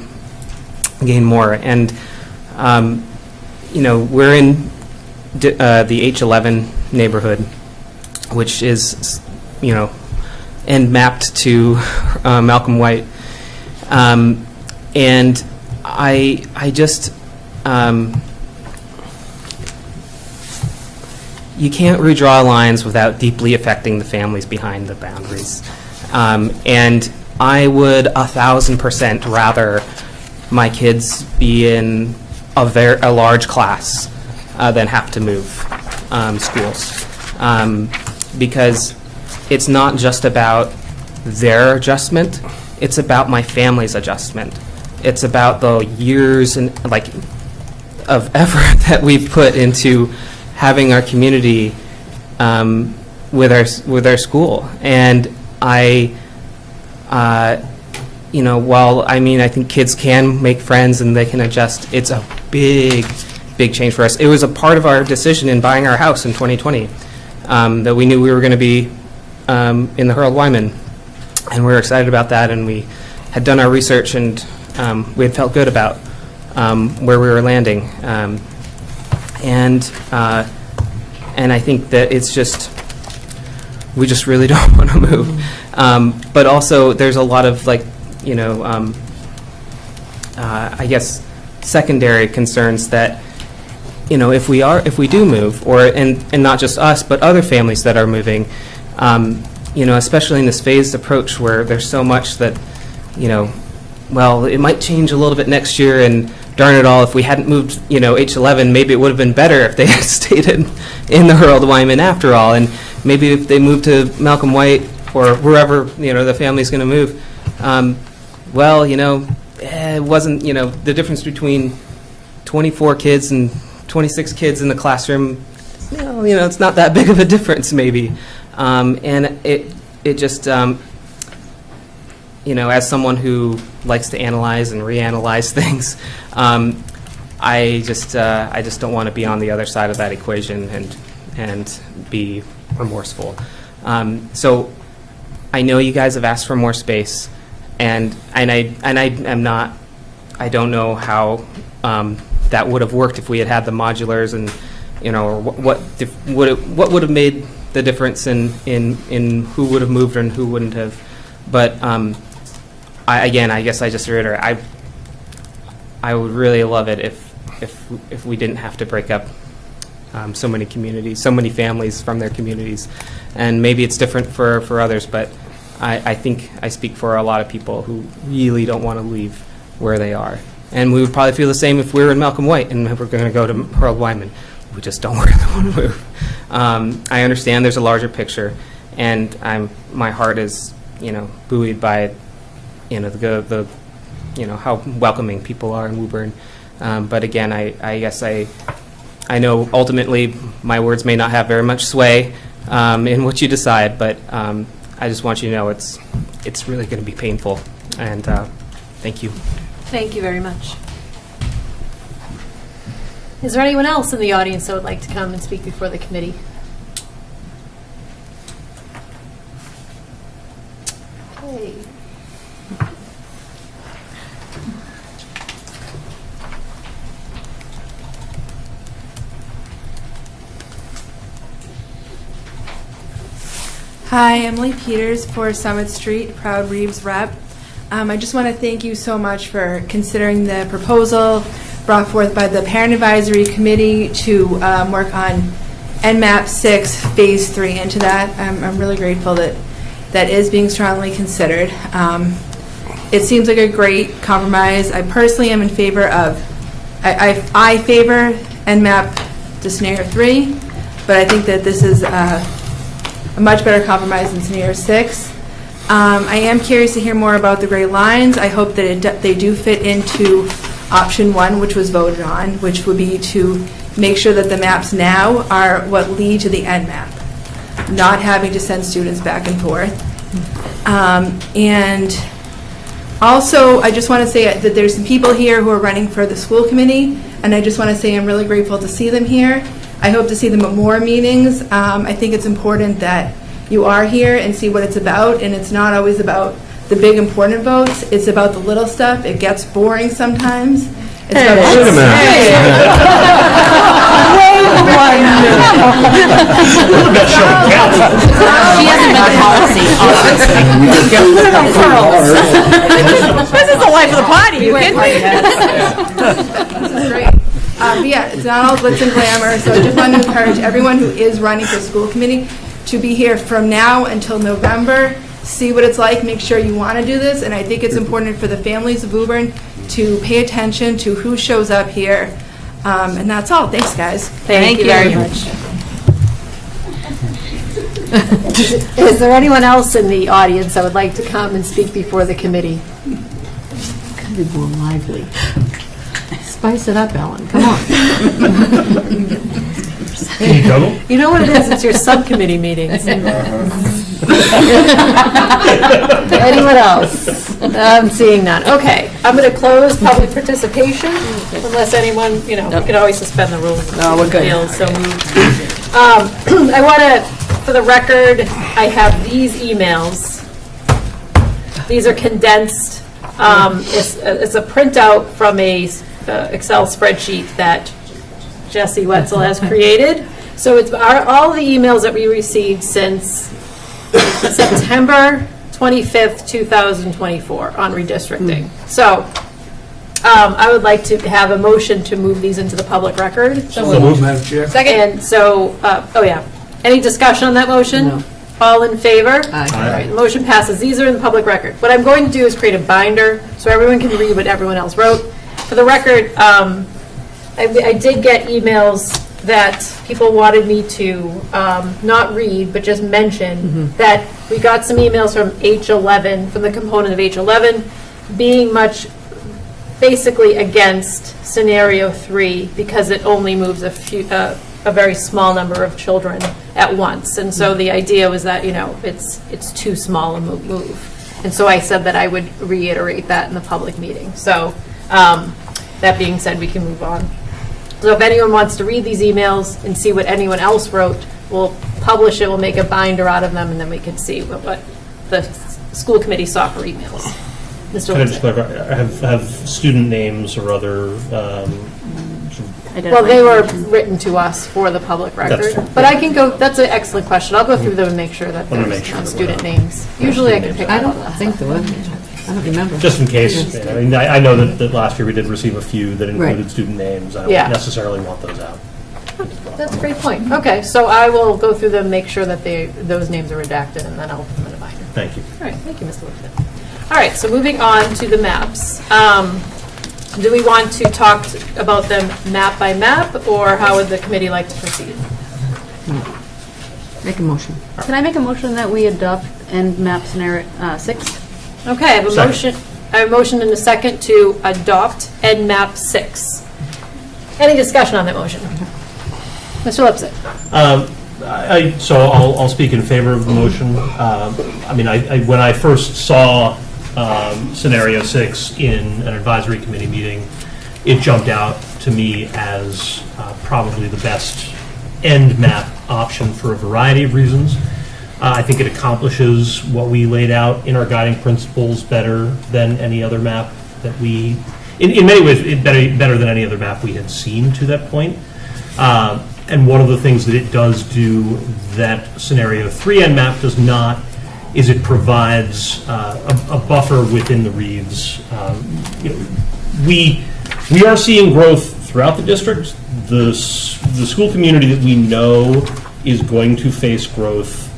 gain more. And we're in the H11 neighborhood, which is and mapped to Malcolm White, and I just you can't redraw lines without deeply affecting the families behind the boundaries. And I would 1,000% rather my kids be in a large class than have to move schools. Because it's not just about their adjustment, it's about my family's adjustment. It's about the years and of effort that we've put into having our community with our school. And while I think kids can make friends and they can adjust, it's a big change for us. It was a part of our decision in buying our house in 2020 that we knew we were going to be in the Harold Wyman, and we were excited about that, and we had done our research, and we had felt good about where we were landing. And I think that it's just, we just really don't want to move. But also, there's a lot of I guess secondary concerns that if we do move, and not just us, but other families that are moving, especially in this phased approach where there's so much that well, it might change a little bit next year, and darn it all, if we hadn't moved, H11, maybe it would have been better if they had stayed in the Harold Wyman after all, and maybe if they moved to Malcolm White or wherever, the family's going to move. Well, it wasn't, the difference between 24 kids and 26 kids in the classroom, it's not that big of a difference maybe. And it just, as someone who likes to analyze and reanalyze things, I just don't want to be on the other side of that equation and be remorseful. So I know you guys have asked for more space, and I don't know how that would have worked if we had the modulars, and or what would have made the difference in who would have moved and who wouldn't have. But I guess I just reiterate, I would really love it if we didn't have to break up so many communities, so many families from their communities. And maybe it's different for others, but I think I speak for a lot of people who really don't want to leave where they are. And we would probably feel the same if we were in Malcolm White and we're going to go to Harold Wyman. We just don't really want to move. I understand there's a larger picture, and my heart is, buoyed by, the how welcoming people are in Woburn. But again, I guess I know ultimately my words may not have very much sway in what you decide, but I just want you to know it's really going to be painful. And thank you. Thank you very much. Is there anyone else in the audience that would like to come and speak before the committee? Okay. Hi, Emily Peters for Summit Street, proud Reeves rep. I just want to thank you so much for considering the proposal brought forth by the Parent Advisory Committee to work on NMAP 6 Phase 3 into that. I'm really grateful that that is being strongly considered. It seems like a great compromise. I personally am in favor of, I favor NMAP to scenario 3, but I think that this is a much better compromise than scenario 6. I am curious to hear more about the gray lines. I hope that they do fit into option 1, which was voted on, which would be to make sure that the maps now are what lead to the end map, not having to send students back and forth. And also, I just want to say that there's some people here who are running for the school committee, and I just want to say I'm really grateful to see them here. I hope to see them at more meetings. I think it's important that you are here and see what it's about, and it's not always about the big important votes. It's about the little stuff. It gets boring sometimes. It's about Wait a minute. She hasn't been to policy. This is the life of the party. You kidding me? This is great. But yeah, it's not all glitz and glamour, so I just want to encourage everyone who is running for school committee to be here from now until November, see what it's like, make sure you want to do this, and I think it's important for the families of Woburn to pay attention to who shows up here. And that's all. Thanks, guys. Thank you very much. Is there anyone else in the audience that would like to come and speak before the committee? Could be more lively. Spice it up, Ellen, come on. Can you juggle? You know what it is, it's your subcommittee meetings. Anyone else? I'm seeing none. Okay, I'm going to close public participation, unless anyone, you know, we can always suspend the rules. No, we're good. So moved. I want to, for the record, I have these emails. These are condensed. It's a printout from a Excel spreadsheet that Jesse Wetzel has created. So it's all the emails that we received since September 25th, 2024 on redistricting. So I would like to have a motion to move these into the public record. So moved, Madam Chair. Second. And so, any discussion on that motion? No. All in favor? Aye. All right, the motion passes. These are in the public record. What I'm going to do is create a binder so everyone can read what everyone else wrote. For the record, I did get emails that people wanted me to not read, but just mention that we got some emails from H11, from the component of H11, being basically against scenario 3 because it only moves a very small number of children at once. And so the idea was that, you know, it's too small a move. And so I said that I would reiterate that in the public meeting. So that being said, we can move on. So if anyone wants to read these emails and see what anyone else wrote, we'll publish it, we'll make a binder out of them, and then we can see what the school committee saw for emails. Mr. Can I just clarify, have student names or other Well, they were written to us for the public record. That's fine. But I can go, that's an excellent question. I'll go through them and make sure that there's not student names. Usually I can pick up on that. there was. I don't remember. just in case, I mean, I know that last year we did receive a few that included student names. I Yeah. don't necessarily want those out. That's a great point. Okay, so I will go through them, make sure that those names are redacted, and then I'll put them in a binder. Thank you. All right, thank you, Mr. Lipton. All right, so moving on to the maps. Do we want to talk about them map by map, or how would the committee like to proceed? Make a motion. Can I make a motion that we adopt end map scenario 6? Okay, I have a motion. I have a motion and a second to adopt Ed Map 6. Any discussion on that motion? Mr. Lipset. So I'll speak in favor of the motion. I mean, when I first saw scenario 6 in an advisory committee meeting, it jumped out to me as probably the best end map option for a variety of reasons. I think it accomplishes what we laid out in our guiding principles better than any other map that we, in many ways, better than any other map we had seen to that point. And one of the things that it does do that scenario 3 end map does not is it provides a buffer within the reads. We are seeing growth throughout the district. The school community that we know is going to face growth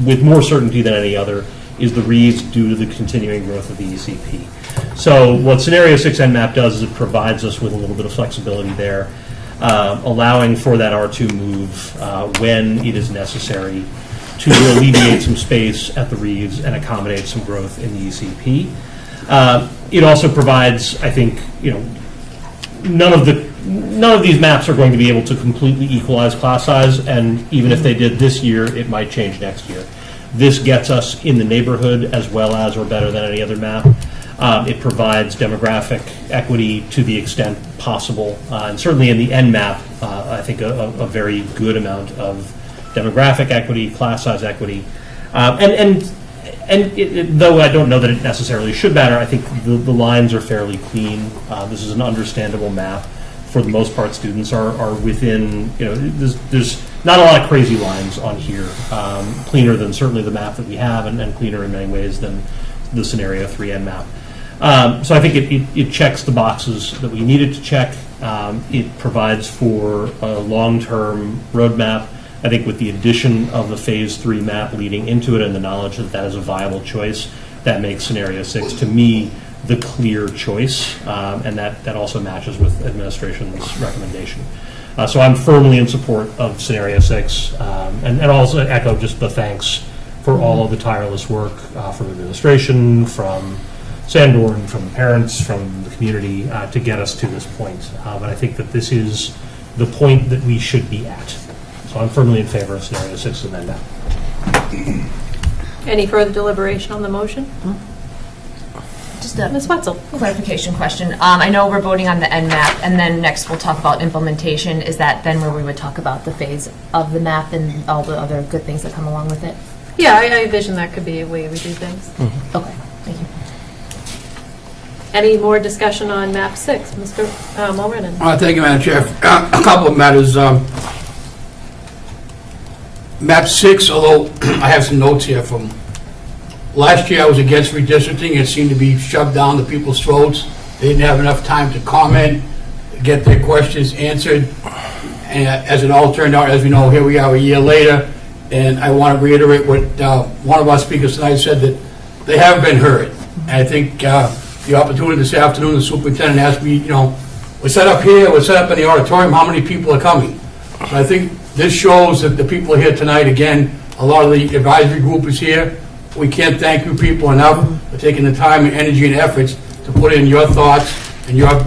with more certainty than any other is the reads due to the continuing growth of the ECP. So what Scenario 6 NMAP does is it provides us with a little bit of flexibility there, allowing for that R2 move when it is necessary to alleviate some space at the reads and accommodate some growth in the ECP. It also provides, I think, none of these maps are going to be able to completely equalize class size, and even if they did this year, it might change next year. This gets us in the neighborhood as well as or better than any other map. It provides demographic equity to the extent possible, and certainly in the end map, I think a very good amount of demographic equity, class size equity, though I don't know that it necessarily should matter, I think the lines are fairly clean. This is an understandable map. For the most part, students are within, there's not a lot of crazy lines on here. Cleaner than certainly the map that we have, and cleaner in many ways than the Scenario 3N map. So I think it checks the boxes that we needed to check. It provides for a long-term roadmap. I think with the addition of the Phase 3 map leading into it and the knowledge that that is a viable choice, that makes Scenario 6, to me, the clear choice, and that also matches with administration's recommendation. So I'm firmly in support of scenario 6, and also echo just the thanks for all of the tireless work from administration, from Sanborn, from the parents, from the community to get us to this point. But I think that this is the point that we should be at. So I'm firmly in favor of scenario 6 and then that. Any further deliberation on the motion? Just a Ms. Wetzel? clarification question. I know we're voting on the NMAP, and then next we'll talk about implementation. Is that then where we would talk about the phase of the map and all the other good things that come along with it? Yeah, I envision that could be a way we do things. Okay, thank you. Any more discussion on map 6? Mr. Mulrennan? Thank you, Madam Chair. A couple of matters. Map 6, although I have some notes here from last year, I was against redistricting. It seemed to be shoved down the people's throats. They didn't have enough time to comment, get their questions answered. And as it all turned out, as we know, here we are a year later. And I want to reiterate what one of our speakers tonight said, that they have been heard. And I think the opportunity this afternoon, the superintendent asked me, we're set up here, we're set up in the auditorium, how many people are coming? So I think this shows that the people here tonight, again, a lot of the advisory group is here. We can't thank you people enough for taking the time and energy and efforts to put in your thoughts and your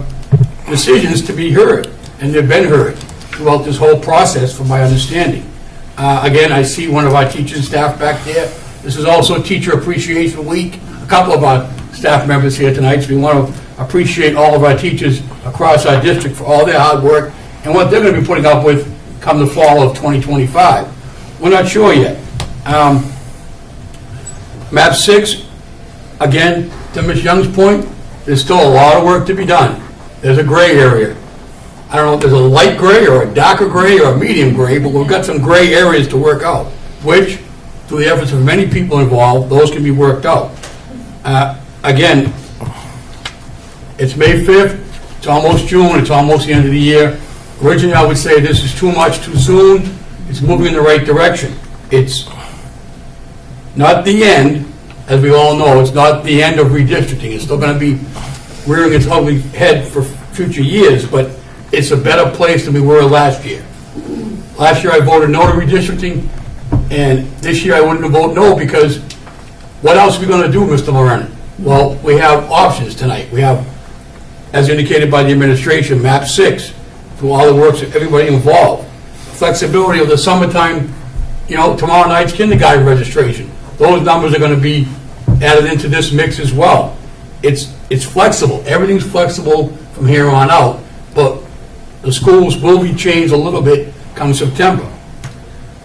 decisions to be heard. And they've been heard throughout this whole process, from my understanding. Again, I see one of our teaching staff back there. This is also Teacher Appreciation Week. A couple of our staff members here tonight, so we want to appreciate all of our teachers across our district for all their hard work and what they're going to be putting up with come the fall of 2025. We're not sure yet. Map 6, again, to Ms. Young's point, there's still a lot of work to be done. There's a gray area. I don't know if there's a light gray or a darker gray or a medium gray, but we've got some gray areas to work out, which, through the efforts of many people involved, those can be worked out. Again, it's May 5th, it's almost June, it's almost the end of the year. Originally, I would say this is too much too soon. It's moving in the right direction. It's not the end, as we all know, it's not the end of redistricting. It's still going to be rearing its ugly head for future years, but it's a better place than we were last year. Last year I voted no to redistricting, and this year I wouldn't have voted no, because what else are we going to do, Mr. Moran? Well, we have options tonight. We have, as indicated by the administration, map 6, through all the works of everybody involved. Flexibility of the summertime, tomorrow night's kindergarten registration. Those numbers are going to be added into this mix as well. It's flexible. Everything's flexible from here on out, but the schools will be changed a little bit come September.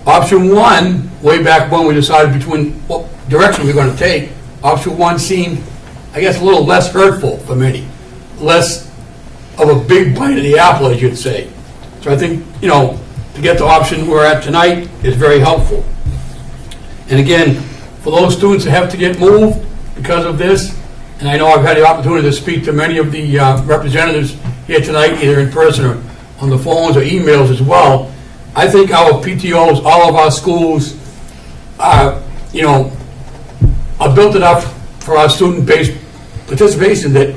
Option 1, way back when we decided between what direction we're going to take, option 1 seemed, I guess, a little less hurtful for many, less of a big bite of the apple, as you'd say. So I think, to get to option we're at tonight is very helpful. And again, for those students that have to get moved because of this, and I know I've had the opportunity to speak to many of the representatives here tonight, either in person or on the phones or emails as well, I think our PTOs, all of our schools, are built enough for our student-based participation that,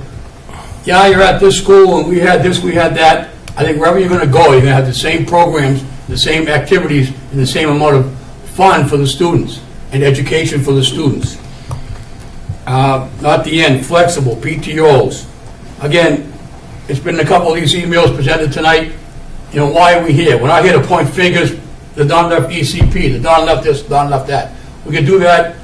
yeah, you're at this school and we had this, we had that. I think wherever you're going to go, you're going to have the same programs, the same activities, and the same amount of fun for the students and education for the students. Not the end, flexible, PTOs. Again, it's been a couple of these emails presented tonight. Why are we here? We're not here to point fingers. There's not enough ECP, there's not enough this, not enough that. We can do that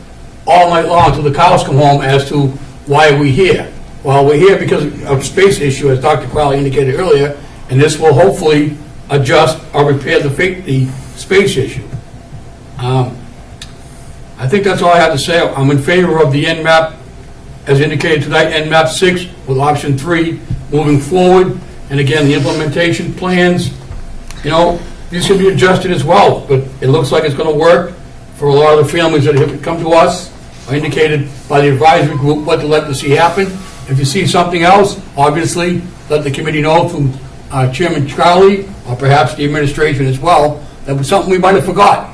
all night long until the cows come home as to why are we here. Well, we're here because of space issue, as Dr. Crowley indicated earlier, and this will hopefully adjust or repair the space issue. I think that's all I have to say. I'm in favor of the NMAP, as indicated tonight, NMAP 6 with option 3 moving forward. And again, the implementation plans, these can be adjusted as well, but it looks like it's going to work for a lot of the families that have come to us, are indicated by the advisory group what they'd like to see happen. If you see something else, obviously, let the committee know from Chairman Crowley, or perhaps the administration as well, that was something we might have forgot.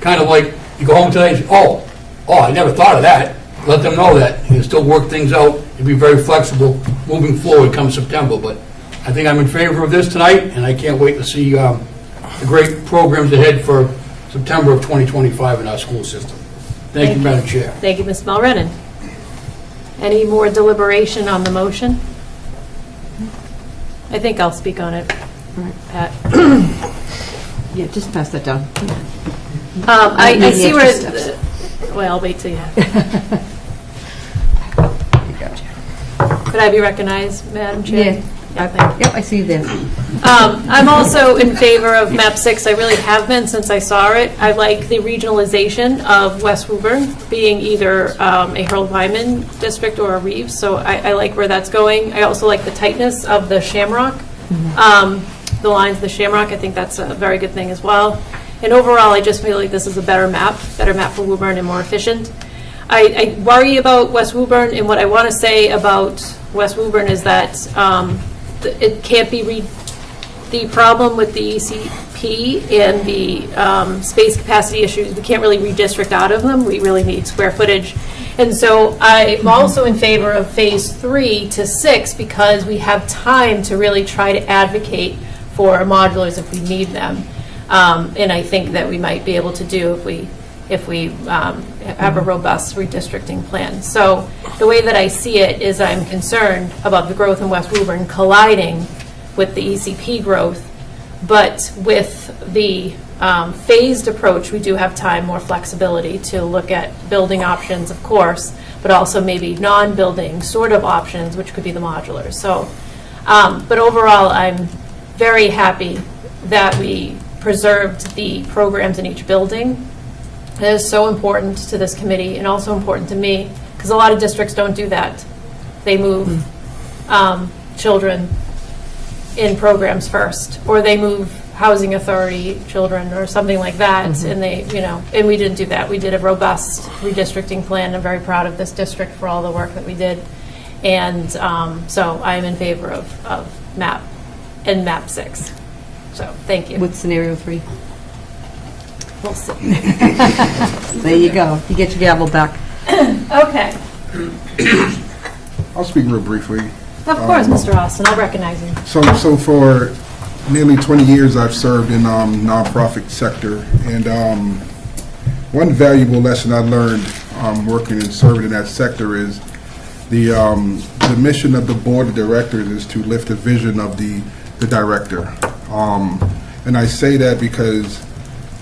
Kind of like, you go home today and say, oh, I never thought of that. Let them know that. You can still work things out and be very flexible moving forward come September. But I think I'm in favor of this tonight, and I can't wait to see the great programs ahead for September of 2025 in our school system. Thank you, Madam Chair. Thank you, Ms. Mulrennan. Any more deliberation on the motion? I think I'll speak on it, Pat. Yeah, just pass that down. I see where, well, I'll wait till you. Could I be recognized, Madam Chair? Yeah. Yep, I see you there. I'm also in favor of MAP 6. I really have been since I saw it. I like the regionalization of West Woburn being either a Harold-Wyman district or a Reeves, so I like where that's going. I also like the tightness of the Shamrock, the lines of the Shamrock. I think that's a very good thing as well. And overall, I just feel like this is a better map for Woburn and more efficient. I worry about West Woburn, and what I want to say about West Woburn is that it can't be the problem with the ECP and the space capacity issues. We can't really redistrict out of them. We really need square footage. And so I'm also in favor of phase 3 to 6 because we have time to really try to advocate for modulars if we need them. And I think that we might be able to do if we have a robust redistricting plan. So the way that I see it is I'm concerned about the growth in West Woburn colliding with the ECP growth, but with the phased approach, we do have time, more flexibility to look at building options, of course, but also maybe non-building sort of options, which could be the modulars. So, but overall, I'm very happy that we preserved the programs in each building. It is so important to this committee and also important to me because a lot of districts don't do that. They move children in programs first, or they move housing authority children or something like that, and they, and we didn't do that. We did a robust redistricting plan. I'm very proud of this district for all the work that we did, and so I'm in favor of MAP and MAP 6. So thank you. With scenario 3. We'll see. There you go. You get your gavel back. Okay. I'll speak real briefly. Of course, Mr. Austin. I'll recognize you. So for nearly 20 years, I've served in nonprofit sector, and one valuable lesson I learned working and serving in that sector is the mission of the board of directors is to lift the vision of the director. And I say that because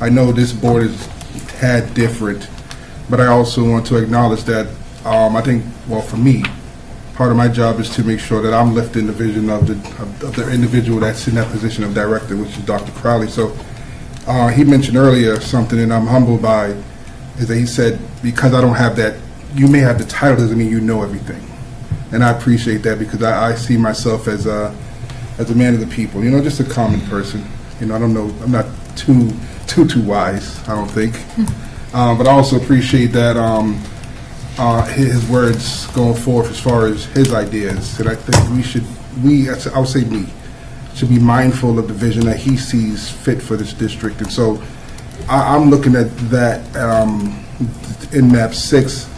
I know this board has had different, but I also want to acknowledge that I think, well, for me, part of my job is to make sure that I'm lifting the vision of the individual that's in that position of director, which is Dr. Crowley. So he mentioned earlier something, and I'm humbled by, is that he said, because I don't have that, you may have the title, doesn't mean you know everything. And I appreciate that because I see myself as a man of the people, just a common person. I don't know, I'm not too wise, I don't think. But I also appreciate that his words going forth as far as his ideas. And I think I'll say me, should be mindful of the vision that he sees fit for this district. And so I'm looking at that in MAP 6,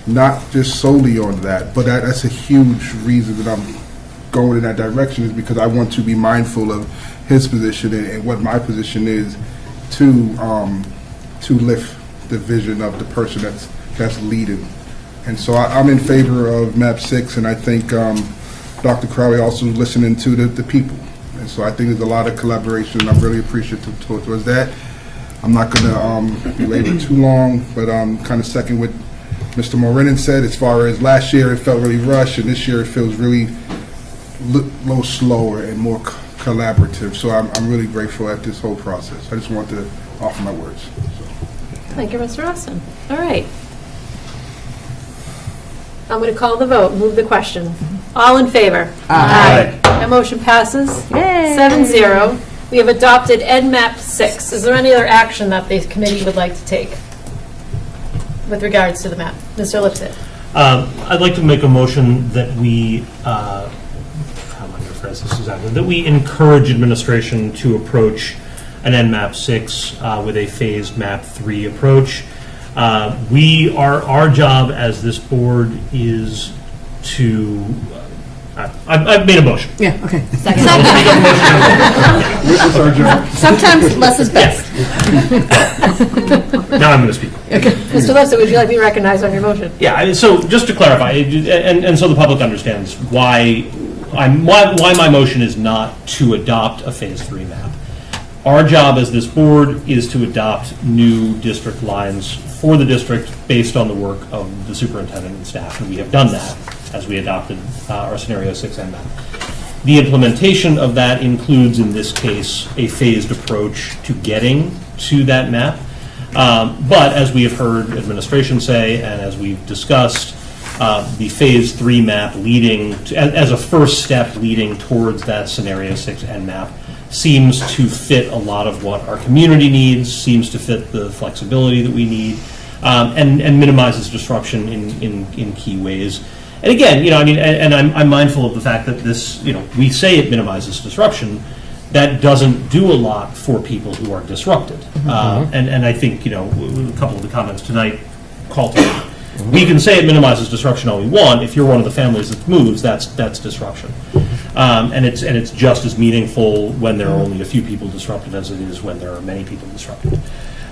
not just solely on that, but that's a huge reason that I'm going in that direction, is because I want to be mindful of his position and what my position is to lift the vision of the person that's leading. And so I'm in favor of MAP 6, and I think Dr. Crowley also listening to the people. And so I think there's a lot of collaboration, and I'm really appreciative towards that. I'm not going to belabor too long, but I'm kind of second what Mr. Mulrennan said. As far as last year, it felt really rushed, and this year it feels really a little slower and more collaborative. So I'm really grateful at this whole process. I just want to offer my words. So. Thank you, Mr. Austin. All right. I'm going to call the vote, move the question. All in favor? Aye. That motion passes 7-0. We have adopted NMAP 6. Is there any other action that the committee would like to take with regards to the map? Mr. Lipset. I'd like to make a motion that we, how am I going to phrase this exactly, that we encourage administration to approach an NMAP 6 with a phased MAP 3 approach. Our job as this board is to I've made a motion. Yeah, okay. Sometimes less is best. Now I'm going to speak. Mr. Lester, would you like to be recognized on your motion? Yeah, so just to clarify, and so the public understands why my motion is not to adopt a Phase 3 map. Our job as this board is to adopt new district lines for the district based on the work of the superintendent and staff, and we have done that as we adopted our Scenario 6N map. The implementation of that includes, in this case, a phased approach to getting to that map. But as we have heard administration say, and as we've discussed, the Phase 3 map leading, as a first step leading towards that Scenario 6N map, seems to fit a lot of what our community needs, seems to fit the flexibility that we need, and minimizes disruption in key ways. And again, I'm mindful of the fact that this, we say it minimizes disruption. That doesn't do a lot for people who are disrupted. And I think, a couple of the comments tonight call to it. We can say it minimizes disruption all we want. If you're one of the families that moves, that's disruption. And it's just as meaningful when there are only a few people disrupted as it is when there are many people disrupted.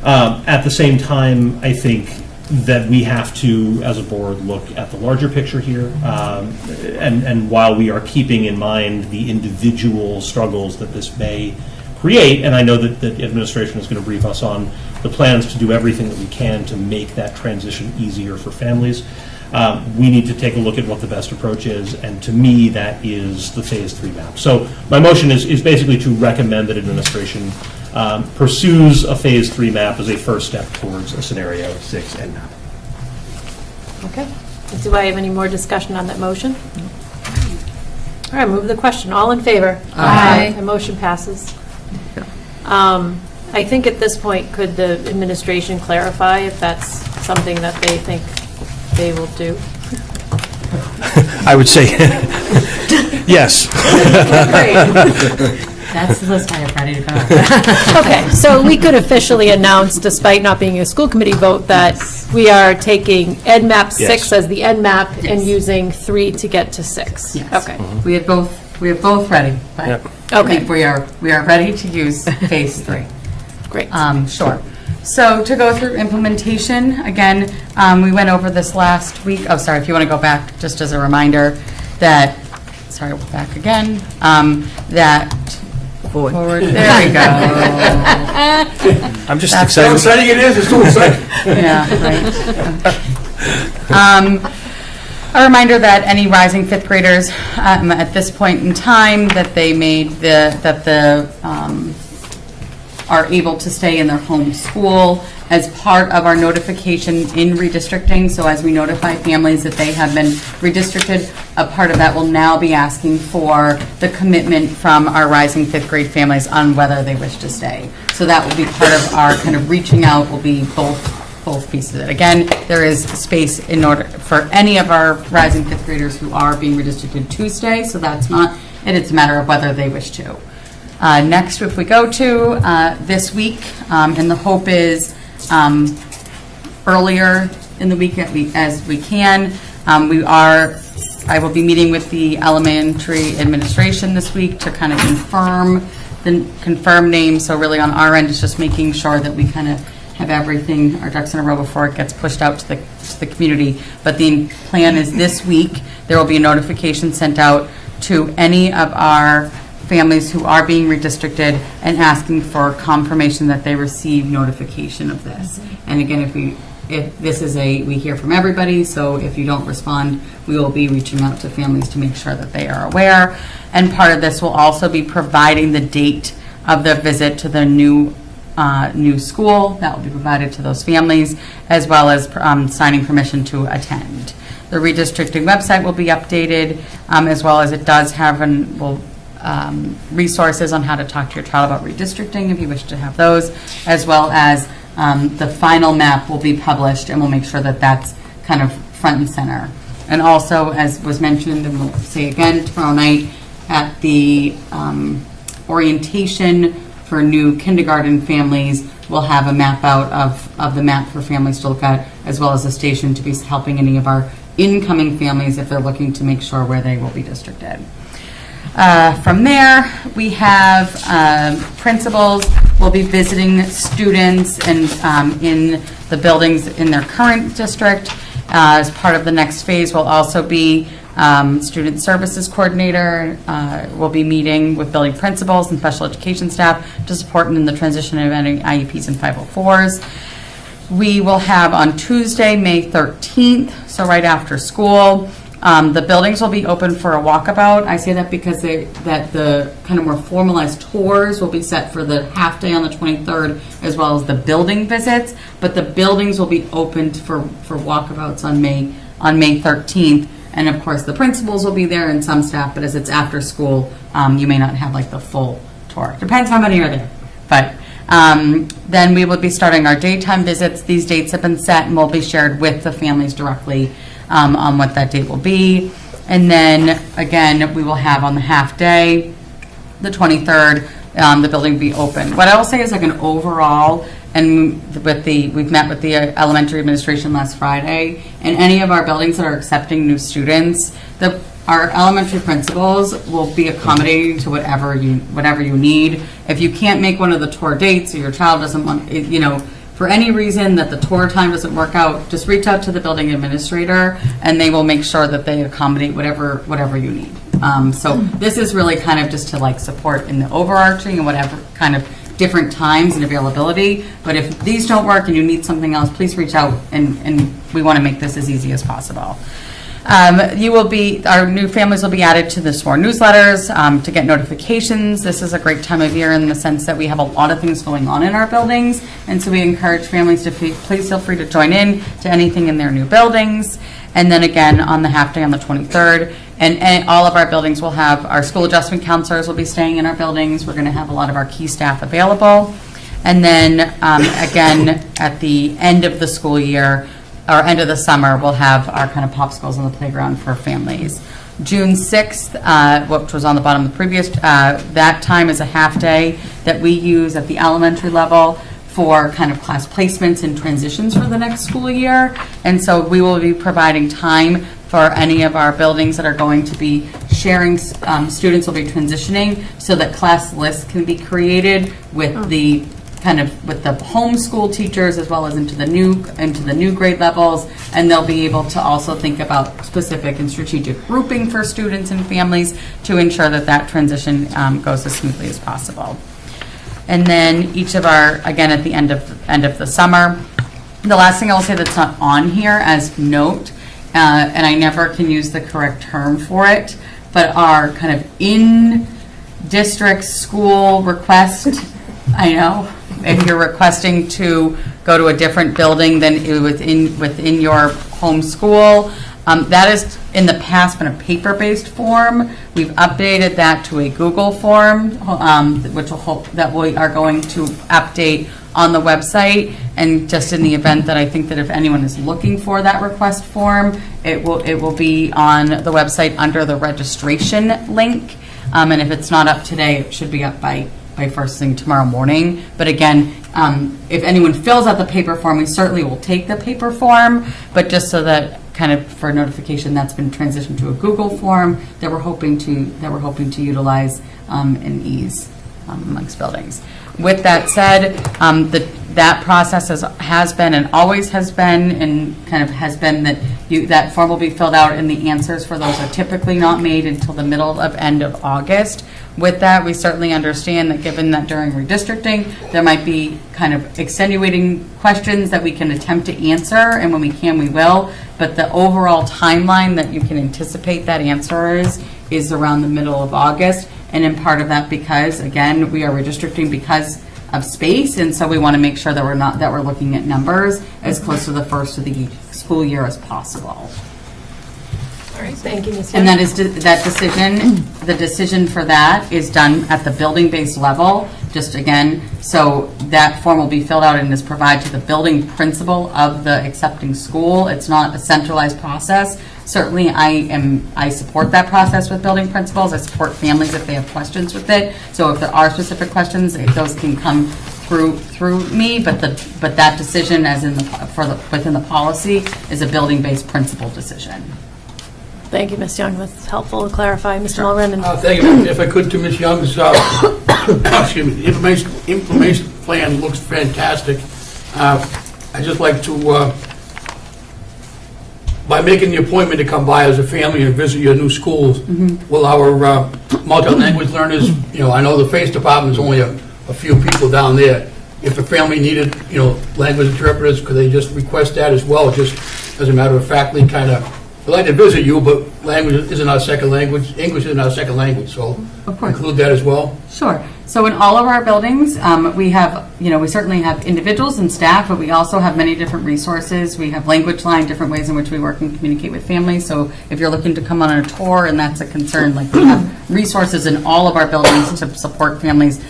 At the same time, I think that we have to, as a board, look at the larger picture here. And while we are keeping in mind the individual struggles that this may create, and I know that the administration is going to brief us on the plans to do everything that we can to make that transition easier for families, we need to take a look at what the best approach is, and to me, that is the Phase 3 map. So my motion is basically to recommend that administration pursues a Phase 3 map as a first step towards a Scenario 6N map. Okay. Do I have any more discussion on that motion? All right, move the question. All in favor? Aye. The motion passes. I think at this point, could the administration clarify if that's something that they think they will do? I would say yes. That's the list I have ready to go. Okay, so we could officially announce, despite not being a school committee vote, that we are taking EdMap 6 Yes. as the EdMap and using 3 to get to 6. Yes. Okay. We have both ready, but Yep. I Okay. think we are ready to use Phase 3. Great. Sure. So to go through implementation, again, we went over this last week. Oh, sorry, if you want to go back, just as a reminder, that, sorry, back again, that, forward, there we go. I'm just That's How excited. exciting it is, it's so exciting. Yeah, right. A reminder that any rising fifth graders at this point in time, that they made are able to stay in their home school as part of our notification in redistricting. So as we notify families that they have been redistricted, a part of that will now be asking for the commitment from our rising fifth grade families on whether they wish to stay. So that will be part of our kind of reaching out, will be both pieces of it. Again, there is space in order for any of our rising fifth graders who are being redistricted to stay, so that's not, and it's a matter of whether they wish to. Next, if we go to this week, and the hope is earlier in the week as we can, I will be meeting with the elementary administration this week to kind of confirm names. So really on our end, it's just making sure that we kind of have everything, our ducks in a row before it gets pushed out to the community. But the plan is this week, there will be a notification sent out to any of our families who are being redistricted and asking for confirmation that they receive notification of this. And again, if this is we hear from everybody, so if you don't respond, we will be reaching out to families to make sure that they are aware. And part of this will also be providing the date of the visit to the new school. That will be provided to those families, as well as signing permission to attend. The redistricting website will be updated, as well as it does have resources on how to talk to your child about redistricting if you wish to have those, as well as the final map will be published, and we'll make sure that that's kind of front and center. And also, as was mentioned, and we'll say again tomorrow night at the orientation for new kindergarten families, we'll have a map out of the map for families to look at, as well as a station to be helping any of our incoming families if they're looking to make sure where they will be districted. From there, we have principals will be visiting students and in the buildings in their current district. As part of the next phase will also be student services coordinator will be meeting with building principals and special education staff to support in the transition of any IEPs and 504s. We will have on Tuesday, May 13th, so right after school, the buildings will be open for a walkabout. I say that because that the kind of more formalized tours will be set for the half day on the 23rd, as well as the building visits. But the buildings will be opened for walkabouts on May 13th, and of course the principals will be there and some staff. But as it's after school, you may not have like the full tour. Depends how many are there, but. Then we will be starting our daytime visits. These dates have been set and will be shared with the families directly on what that date will be. And then again, we will have on the half day, the 23rd, the building will be open. What I will say is like an overall, and we've met with the elementary administration last Friday, and any of our buildings that are accepting new students, our elementary principals will be accommodating to whatever you need. If you can't make one of the tour dates or your child doesn't want, for any reason that the tour time doesn't work out, just reach out to the building administrator and they will make sure that they accommodate whatever you need. So this is really kind of just to like support in the overarching and whatever kind of different times and availability. But if these don't work and you need something else, please reach out and we want to make this as easy as possible. Our new families will be added to the SWORE newsletters to get notifications. This is a great time of year in the sense that we have a lot of things going on in our buildings, and so we encourage families to please feel free to join in to anything in their new buildings. And then again, on the half day on the 23rd, and all of our buildings will have, our school adjustment counselors will be staying in our buildings. We're going to have a lot of our key staff available. And then again, at the end of the school year, or end of the summer, we'll have our kind of popsicles on the playground for families. June 6th, which was on the bottom of the previous, that time is a half day that we use at the elementary level for kind of class placements and transitions for the next school year. And so we will be providing time for any of our buildings that are going to be sharing, students will be transitioning so that class lists can be created with the with the homeschool teachers as well as into the new grade levels, and they'll be able to also think about specific and strategic grouping for students and families to ensure that that transition goes as smoothly as possible. And then each of our, again at the end of the summer, the last thing I will say that's not on here as note, and I never can use the correct term for it, but our kind of in-district school request, I know, if you're requesting to go to a different building than within your home school, that has in the past been a paper-based form. We've updated that to a Google form, which we are going to update on the website. And just in the event that I think that if anyone is looking for that request form, it will be on the website under the registration link. And if it's not up today, it should be up by first thing tomorrow morning. But again, if anyone fills out the paper form, we certainly will take the paper form, but just so that kind of for notification, that's been transitioned to a Google form that we're hoping to utilize and ease amongst buildings. With that said, that process has been and always has been and kind of has been that that form will be filled out and the answers for those are typically not made until the end of August. With that, we certainly understand that given that during redistricting, there might be kind of extenuating questions that we can attempt to answer, and when we can, we will. But the overall timeline that you can anticipate that answer is around the middle of August. And in part of that because, again, we are redistricting because of space, and so we want to make sure that we're looking at numbers as close to the first of the school year as possible. All right, thank you, Ms. And that is that decision. The decision for that is done at the building-based level. Just again, so that form will be filled out and is provided to the building principal of the accepting school. It's not a centralized process. Certainly, I support that process with building principals. I support families if they have questions with it. So if there are specific questions, those can come through me, but that decision, as in within the policy, is a building-based principal decision. Thank you, Ms. Young. That's helpful to clarify. Mr. Mulrennan. Thank you. If I could, to Ms. Young's, excuse me, information plan looks fantastic. I'd just like to, by making the appointment to come by as a family and visit your new schools, will our multi-language learners, I know the FACE department is only a few people down there. If a family needed, language interpreters, could they just request that as well? Just as a matter of fact, we'd like to visit you, but language isn't our second language. English isn't our second language, so include that as well. Sure. So in all of our buildings, we have, we certainly have individuals and staff, but we also have many different resources. We have language line, different ways in which we work and communicate with families. So if you're looking to come on a tour and that's a concern, we have resources in all of our buildings to support families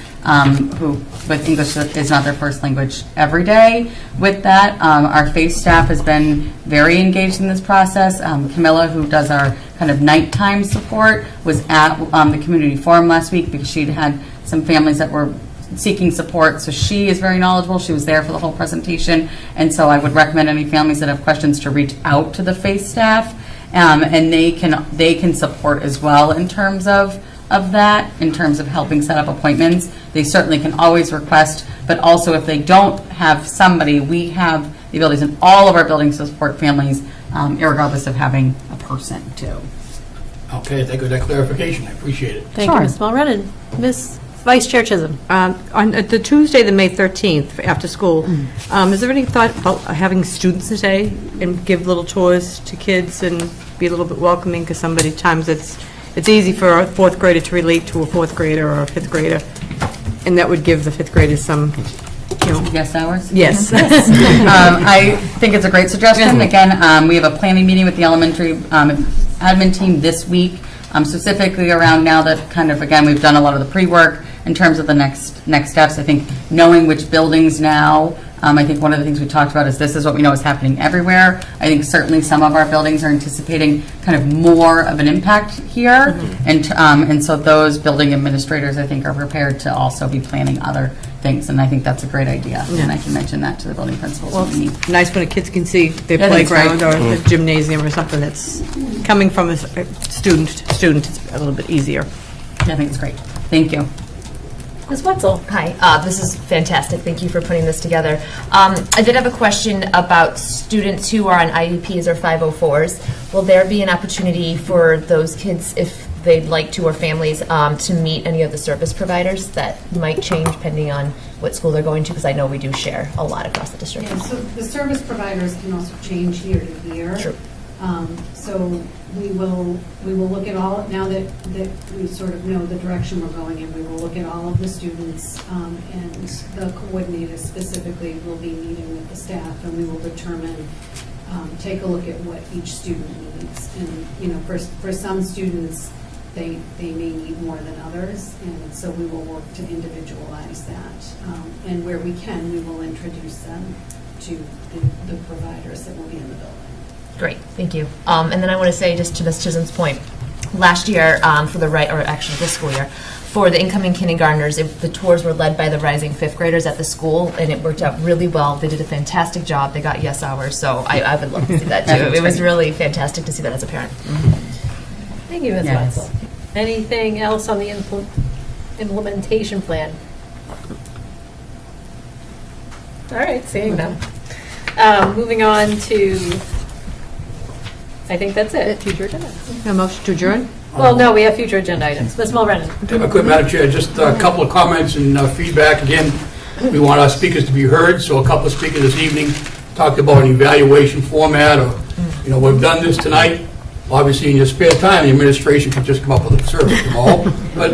who, with English is not their first language every day. With that, our FACE staff has been very engaged in this process. Camilla, who does our kind of nighttime support, was at the community forum last week because she'd had some families that were seeking support. So she is very knowledgeable. She was there for the whole presentation. And so I would recommend any families that have questions to reach out to the FACE staff. And they can support as well in terms of that, in terms of helping set up appointments. They certainly can always request, but also if they don't have somebody, we have the abilities in all of our buildings to support families, irregardless of having a person too. Okay, thank you for that clarification. I appreciate it. Thank you, Ms. Mulrennan. Ms. Vice Chair Chisholm. On the Tuesday, the May 13th, after school, is there any thought about having students stay and give little tours to kids and be a little bit welcoming? Because sometimes it's easy for a fourth grader to relate to a fourth grader or a fifth grader, and that would give the fifth graders some, Yes hours? Yes. I think it's a great suggestion. Again, we have a planning meeting with the elementary admin team this week, specifically around now that again, we've done a lot of the pre-work in terms of the next steps. I think knowing which buildings now, I think one of the things we talked about is this is what we know is happening everywhere. I think certainly some of our buildings are anticipating kind of more of an impact here. And so those building administrators, I think, are prepared to also be planning other things. And I think that's a great idea. And I can mention that to the building principals. Well, it's nice when the kids can see their Yeah, that's playground right. or the gymnasium or something that's coming from a student to student. It's a little bit easier. I think it's great. Thank you. Ms. Wetzel. Hi, this is fantastic. Thank you for putting this together. I did have a question about students who are on IEPs or 504s. Will there be an opportunity for those kids, if they'd like to, or families, to meet any of the service providers that might change depending on what school they're going to? Because I know we do share a lot across the district. Yeah, so the service providers can also change year to year. True. So we will look at all, now that we sort of know the direction we're going in, we will look at all of the students, and the coordinator specifically will be meeting with the staff, and we will determine, take a look at what each student needs. And, for some students, they may need more than others, and so we will work to individualize that. And where we can, we will introduce them to the providers that will be in the building. Great, thank you. And then I want to say, just to Ms. Chisholm's point, last year, this school year, for the incoming kindergartners, the tours were led by the rising fifth graders at the school, and it worked out really well. They did a fantastic job. They got yes hours, so I would love to see that too. It was really fantastic to see that as a parent. Thank you, Ms. Yes. Wetzel. Anything else on the implementation plan? All right, seeing none. Moving on to, I think that's it, future agenda. A motion to adjourn? Well, no, we have future agenda items. Ms. Mulrennan. If I could, Madam Chair, just a couple of comments and feedback. Again, we want our speakers to be heard, so a couple of speakers this evening talked about an evaluation format, or, we've done this tonight. Obviously, in your spare time, the administration can just come up with a service tomorrow. But,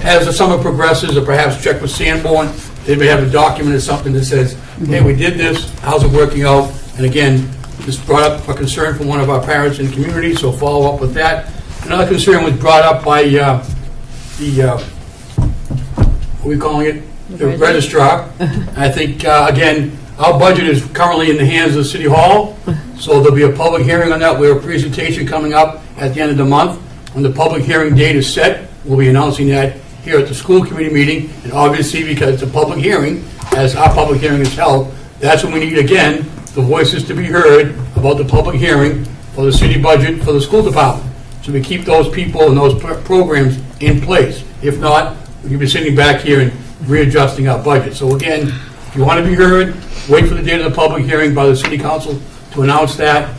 as the summer progresses, or perhaps check with Sanborn, they may have a document or something that says, hey, we did this, how's it working out? And again, this brought up a concern from one of our parents in the community, so follow up with that. Another concern was brought up by what are we calling it? The registrar. I think, again, our budget is currently in the hands of City Hall, so there'll be a public hearing on that. We have a presentation coming up at the end of the month. When the public hearing date is set, we'll be announcing that here at the school committee meeting, and obviously, because it's a public hearing, as our public hearing is held, that's when we need, again, the voices to be heard about the public hearing for the city budget for the school department. So we keep those people and those programs in place. If not, we could be sitting back here and readjusting our budget. So again, if you want to be heard, wait for the date of the public hearing by the city council to announce that.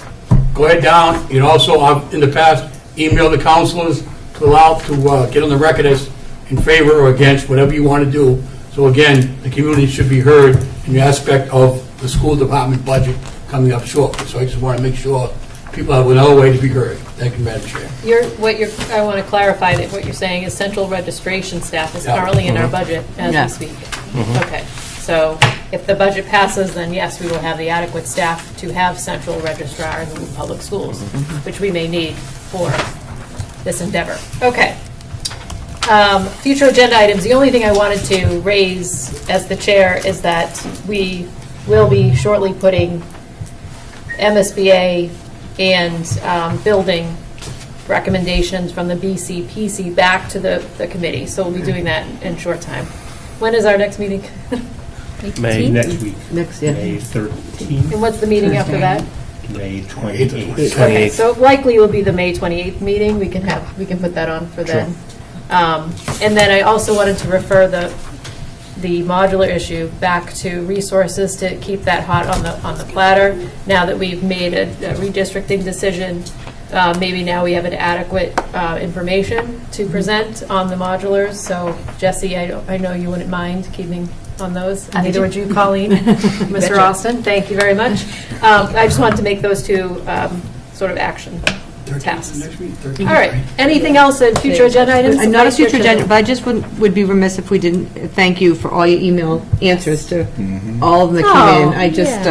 Go ahead down. You can also, in the past, email the councilors to allow to get on the record as in favor or against, whatever you want to do. So again, the community should be heard in the aspect of the school department budget coming up shortly. So I just want to make sure people have another way to be heard. Thank you, Madam Chair. I want to clarify that what you're saying is central registration staff is Yeah. currently in our budget as Yeah. we speak. Okay, so if the budget passes, then yes, we will have the adequate staff to have central registrars in public schools, which we may need for this endeavor. Okay. Future agenda items, the only thing I wanted to raise as the chair is that we will be shortly putting MSBA and building recommendations from the BCPC back to the committee. So we'll be doing that in short time. When is our next meeting? May next week. Next, yeah. May 13th, And what's the meeting after that? May 28th. Okay, so likely will be the May 28th meeting. We can put that on for then. And then I also wanted to refer the modular issue back to resources to keep that hot on the platter. Now that we've made a redistricting decision, maybe now we have an adequate information to present on the modulars. So Jesse, I know you wouldn't mind keeping on those. And neither would you, Colleen. Mr. Austin, thank you very much. I just wanted to make those two sort of action tasks. All right. Anything else in future agenda items? Not a future agenda, but I just would be remiss if we didn't thank you for all your email answers to all of them that came in. I just,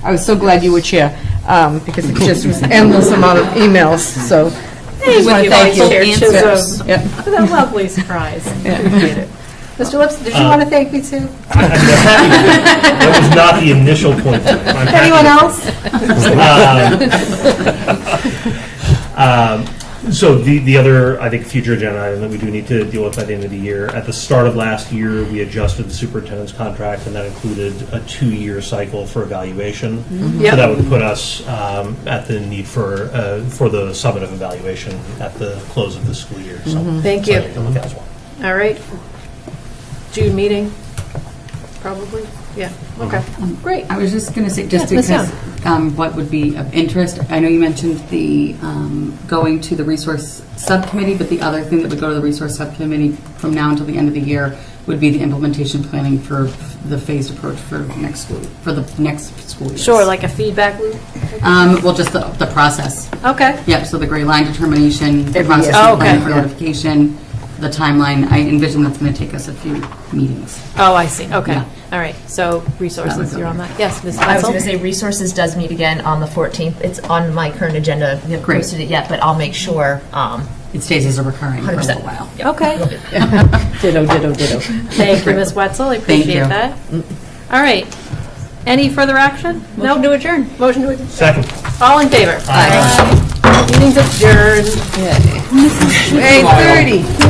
I was so glad you were chair, because it just was endless amount of emails, so. Thank you, thank you. Vice Chair Chisholm. Yeah. For that lovely surprise. Appreciate it. Mr. Lipson, did you want to thank me too? That was not the initial point. Anyone else? So the other, I think, future agenda item that we do need to deal with by the end of the year, at the start of last year, we adjusted the superintendent's contract, and that included a 2-year cycle for evaluation. Yep. So that would put us at the need for the summative evaluation at the close of the school year. So Thank you. something to look at as well. All right. June meeting, probably? Yeah, okay, great. I was just going to say, just Yes, Ms. because what would be of interest, I know you mentioned the going to the resource subcommittee, but the other thing that would go to the resource subcommittee from now until the end of the year would be the implementation planning for the phased approach for the next school year. Sure, like a feedback loop? Well, just the process. Okay. Yep, so the gray line determination, the process Oh, of planning okay. for notification, the timeline. I envision that's going to take us a few meetings. Oh, I see, okay. Yeah. all right, so resources, you're on that. Yes, Ms. I was Wetzel? going to say, Resources does meet again on the 14th. It's on my current agenda. I haven't Great. posted it yet, but I'll make sure. It stays as a recurring for a 100%. little while. Okay. Ditto, ditto, ditto. Thank you, Ms. Wetzel, I appreciate you. that. All right, any further action? Motion to adjourn. Motion to adjourn? Second. All in favor? Aye. Meeting's adjourned. 8:30.